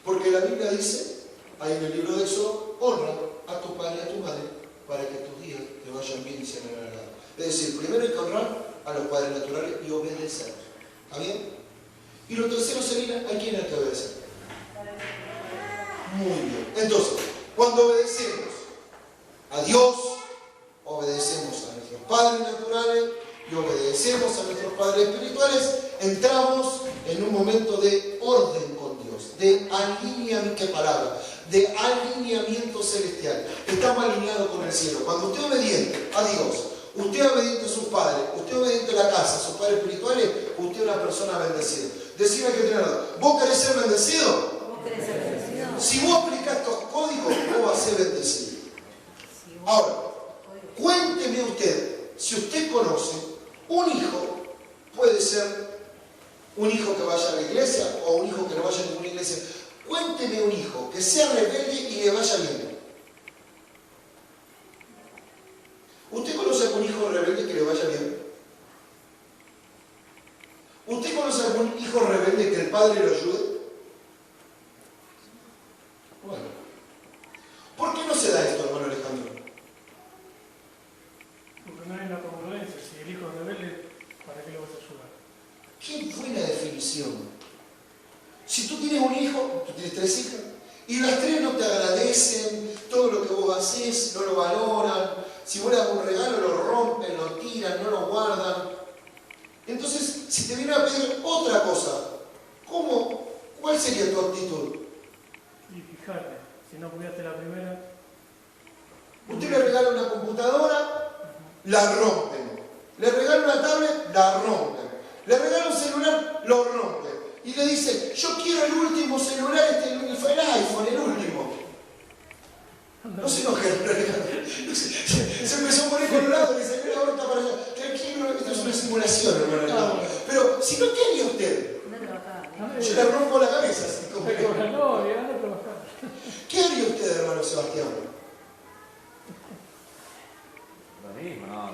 Porque la Biblia dice, ahí en el libro de Éxodo, honra a tu padre y a tu madre para que tus días te vayan bien y sean alargados. Es decir, primero hay que honrar a los padres naturales y obedecerlos. ¿Está bien? Y lo tercero sería, ¿a quién hay que obedecer? Muy bien. Entonces, cuando obedecemos a Dios, obedecemos a nuestros padres naturales y obedecemos a nuestros padres espirituales, entramos en un momento de orden con Dios, de alineamiento, ¿qué palabra? De alineamiento celestial. Estamos alineados con el cielo. Cuando usted es obediente a Dios, usted es obediente a sus padres, usted es obediente a la casa, a sus padres espirituales, usted es una persona bendecida. Decime que tiene nada. ¿Vos querés ser bendecido? ¿Vos querés ser bendecido? Si vos aplicás estos códigos, vos vas a ser bendecido. Ahora, cuénteme usted, si usted conoce, un hijo puede ser un hijo que vaya a la iglesia o un hijo que no vaya a ninguna iglesia. Cuénteme un hijo que sea rebelde y le vaya bien. ¿Usted conoce algún hijo rebelde que le vaya bien? ¿Usted conoce algún hijo rebelde que el padre lo ayude? Bueno. ¿Por qué no se da esto, hermano Alejandro? Porque no hay una congruencia. Si el hijo es rebelde, ¿para qué lo vas a ayudar? Qué buena definición. Si tú tienes un hijo, tú tienes 3 hijas, y las 3 no te agradecen, todo lo que vos haces no lo valoran, si vos le das un regalo lo rompen, lo tiran, no lo guardan. Entonces, si te viene a pedir otra cosa, ¿cuál sería tu actitud? Y fijarte, si no cuidaste la primera, Usted le regala una computadora, la rompen. Le regala una tablet, la rompen. Le regala un celular, lo rompen. Y le dice, yo quiero el último celular, el iPhone, el último. No se enoje, se empezó a poner colorado y dice, mira, ahorita para allá. Tranquilo, esto es una simulación, hermano. Pero, si no, ¿qué haría usted? Anda a trabajar. Yo le rompo la cabeza, así como que... no, anda a trabajar. ¿Qué haría usted, hermano Sebastián? Lo mismo, no.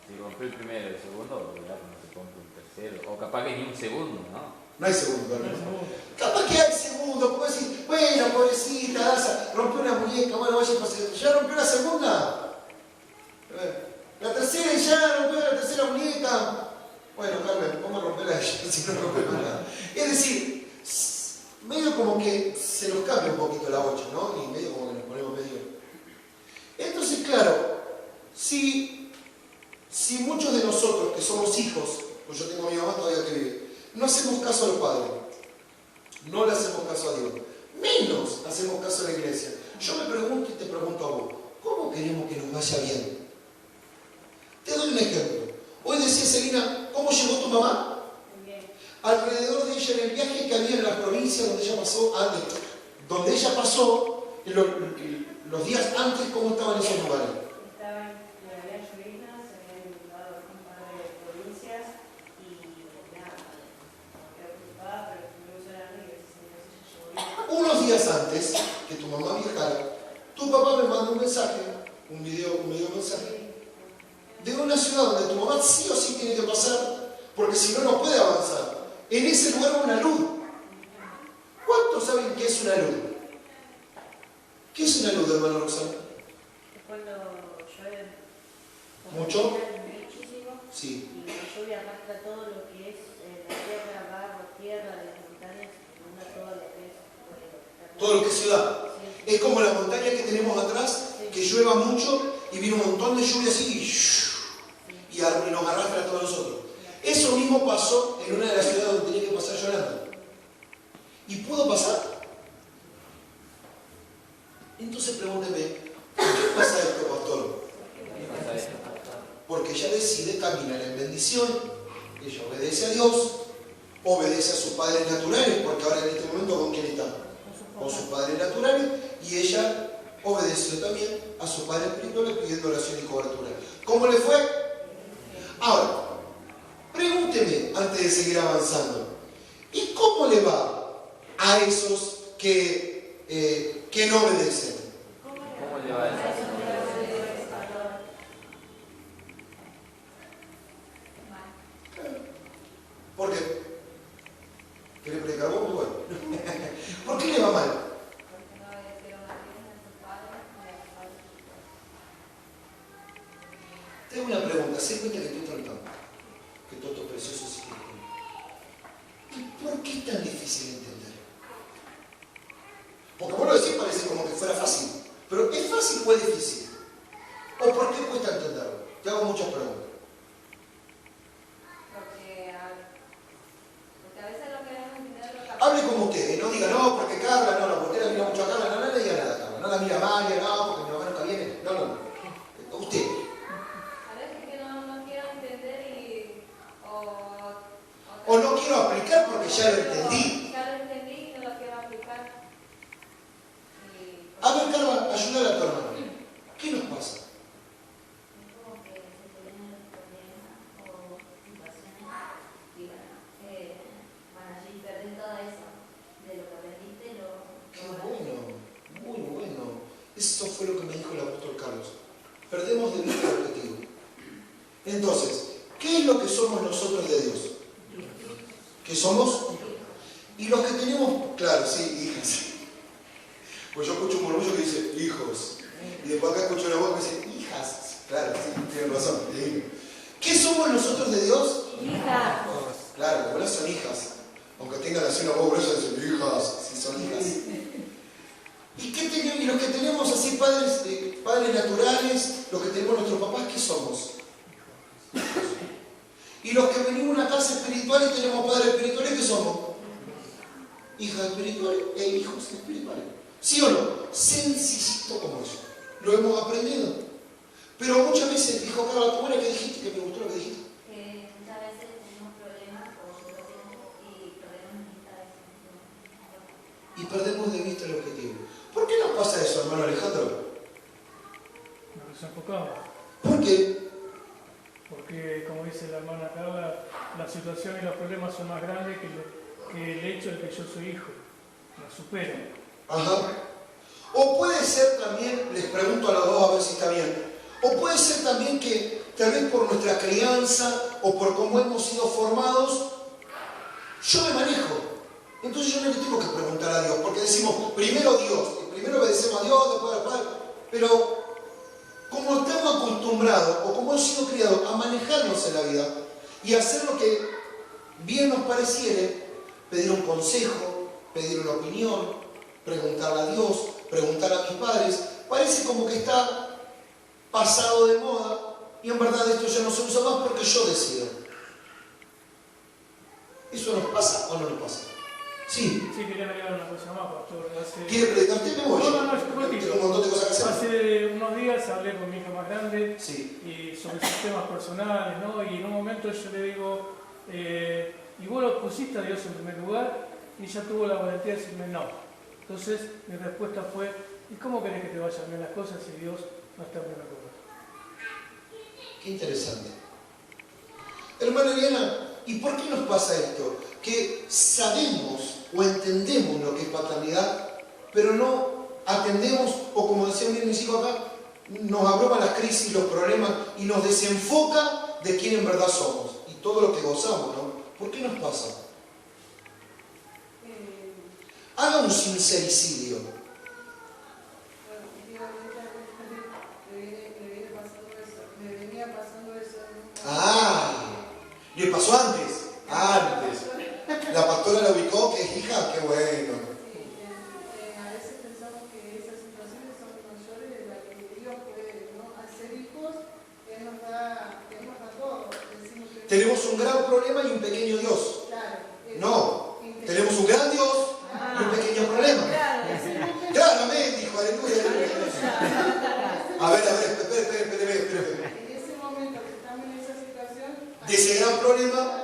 Si compré el primero y el segundo, ya no se compra un tercero. O capaz que ni un segundo, ¿no? No hay segundo, hermano. Capaz que hay segundo, puedo decir, bueno, pobrecita, Daza, rompió una muñeca, bueno, vaya a pasar. ¿Ya rompió la segunda? La tercera y ya rompió la tercera muñeca. Bueno, Carmen, vamos a romperla ella, si no rompemos nada. Es decir, medio como que se nos cambia un poquito la 8, ¿no? Y medio como que nos ponemos medio. Entonces, claro, si muchos de nosotros que somos hijos, pues yo tengo a mi mamá todavía que vive, no hacemos caso a los padres, no le hacemos caso a Dios, menos hacemos caso a la iglesia. Yo me pregunto y te pregunto a vos, ¿cómo queremos que nos vaya bien? Te doy un ejemplo. Hoy decía Selina, ¿cómo llegó tu mamá? Bien. Alrededor de ella, en el viaje que había en la provincia donde ella pasó, los días antes, ¿cómo estaban esos lugares? Estaban antes que tu mamá viajara, tu papá me manda un mensaje, un video mensaje, de una ciudad donde tu mamá sí o sí tiene que pasar, porque si no, no puede avanzar. En ese lugar hay una luz. ¿Cuántos saben qué es una luz? ¿Qué es una luz, hermano Roxana? Es cuando llueve ¿Mucho? muchísimo Sí. y la lluvia arrastra todo lo que es la tierra, barro, tierra de las montañas, inunda todo lo que es Todo lo que es ciudad. Sí. Es como la montaña que tenemos atrás, que llueva mucho y viene un montón de lluvia así y nos arrastra a todos nosotros. Eso mismo pasó en una de las ciudades donde tenía que pasar Yolanda. ¿Y pudo pasar? Entonces pregúnteme, ¿por qué pasa esto, pastor? ¿Qué pasa esto? Porque ella decide caminar en bendición, ella obedece a Dios, obedece a sus padres naturales, porque ahora en este momento ¿con quién está? Con sus padres naturales, y ella obedeció también a sus padres espirituales pidiendo oración y cobertura. ¿Cómo le fue? Ahora, pregúnteme antes de seguir avanzando, ¿y cómo le va a esos que no obedecen? ¿Cómo le va a decir? ¿Por qué? ¿Quiere predicar vos? Muy bueno. ¿Por qué le va mal? Tengo una pregunta, se cuenta que estoy tratando, que todo esto precioso es ¿y por qué es tan difícil entender? Porque vos lo decís parece como que fuera fácil, pero ¿es fácil o es difícil? ¿O por qué cuesta entenderlo? Te hago muchas preguntas. Porque a veces lo queremos entender lo que Hable como usted, no diga no, porque Carla, no, porque usted la mira mucho a Carla, no le diga nada a Carla, no la mira a María, no, porque mi mamá nunca viene, no. Usted. a veces que no quiero entender O no quiero aplicar porque ya lo entendí. Ya lo entendí y no lo quiero aplicar. A ver, Carla, ayúdale a tu hermano. ¿Qué nos pasa? Como que se te vienen problemas o situaciones y allí perdés todo eso de lo que aprendiste, Qué bueno, muy bueno. Eso fue lo que me dijo el apóstol Carlos. Perdemos de vista el objetivo. Entonces, ¿qué es lo que somos nosotros de Dios? ¿Qué somos? Y los que tenemos, claro, sí, hijas. Pues yo escucho un murmullo que dice, hijos. Y después acá escucho una voz que dice, hijas. Claro, sí, tienen razón. ¿Qué somos nosotros de Dios? Hijas. Claro, algunas son hijas. Aunque tengan así una voz gruesa, dicen, hijas, sí son hijas. ¿Y los que tenemos así padres naturales, los que tenemos nuestros papás, qué somos? Y los que venimos a una casa espiritual y tenemos padres espirituales, ¿qué somos? Hijas espirituales e hijos espirituales. ¿Sí o no? Sencillito como eso. Lo hemos aprendido. Pero muchas veces, dijo Carla, ¿cómo era que dijiste? Que me gustó lo que dijiste. que muchas veces tenemos problemas o situaciones y perdemos Y perdemos de vista el objetivo. ¿Por qué nos pasa eso, hermano Alejandro? Nos desenfocamos. ¿Por qué? Porque, como dice la hermana Carla, la situación y los problemas son más grandes que el hecho de que yo soy hijo. La superan. Ajá. O puede ser también, les pregunto a los dos a ver si está bien, o puede ser también que tal vez por nuestra crianza o por cómo hemos sido formados, yo me manejo. Entonces yo no le tengo que preguntar a Dios, porque decimos, primero Dios, primero obedecemos a Dios, después al Padre, pero como estamos acostumbrados o como hemos sido criados a manejarnos en la vida y hacer lo que bien nos pareciere, pedir un consejo, pedir una opinión, preguntarle a Dios, preguntar a mis padres, parece como que está pasado de moda y en verdad esto ya no se usa más porque yo decido. ¿Eso nos pasa o no nos pasa? Sí. Sí, quería agregar una cosa más, pastor. ¿Quiere predicar usted? Me voy. No, es un ratito. Tengo un montón de cosas que hacer. Hace unos días hablé con mi hija más grande Sí. y sobre sus temas personales, ¿no? Y en un momento yo le digo, ¿y vos lo pusiste a Dios en primer lugar? Y ella tuvo la valentía de decirme no. Entonces mi respuesta fue, ¿y cómo querés que te vayan bien las cosas si Dios no está en primer lugar? Qué interesante. Hermana Eliana, ¿y por qué nos pasa esto? Que sabemos o entendemos lo que es paternidad, pero no atendemos, o como decían bien mis hijos acá, nos abruman las crisis, los problemas, y nos desenfoca de quién en verdad somos, y todo lo que gozamos, ¿no? ¿Por qué nos pasa? Haga un sincericidio. Bueno, últimamente me venía pasando eso. ¿Le pasó antes? Antes. La pastora la ubicó, que es hija, qué bueno. A veces pensamos que esas situaciones son mayores de las que Dios puede, ¿no? Hacer hijos, Él nos da todo. Decimos que Tenemos un gran problema y un pequeño Dios. claro, No, tenemos un gran Dios y un pequeño problema. Claramente, hijo, aleluya, aleluya. A ver, espérame. en ese momento que estamos en esa situación, De ese gran problema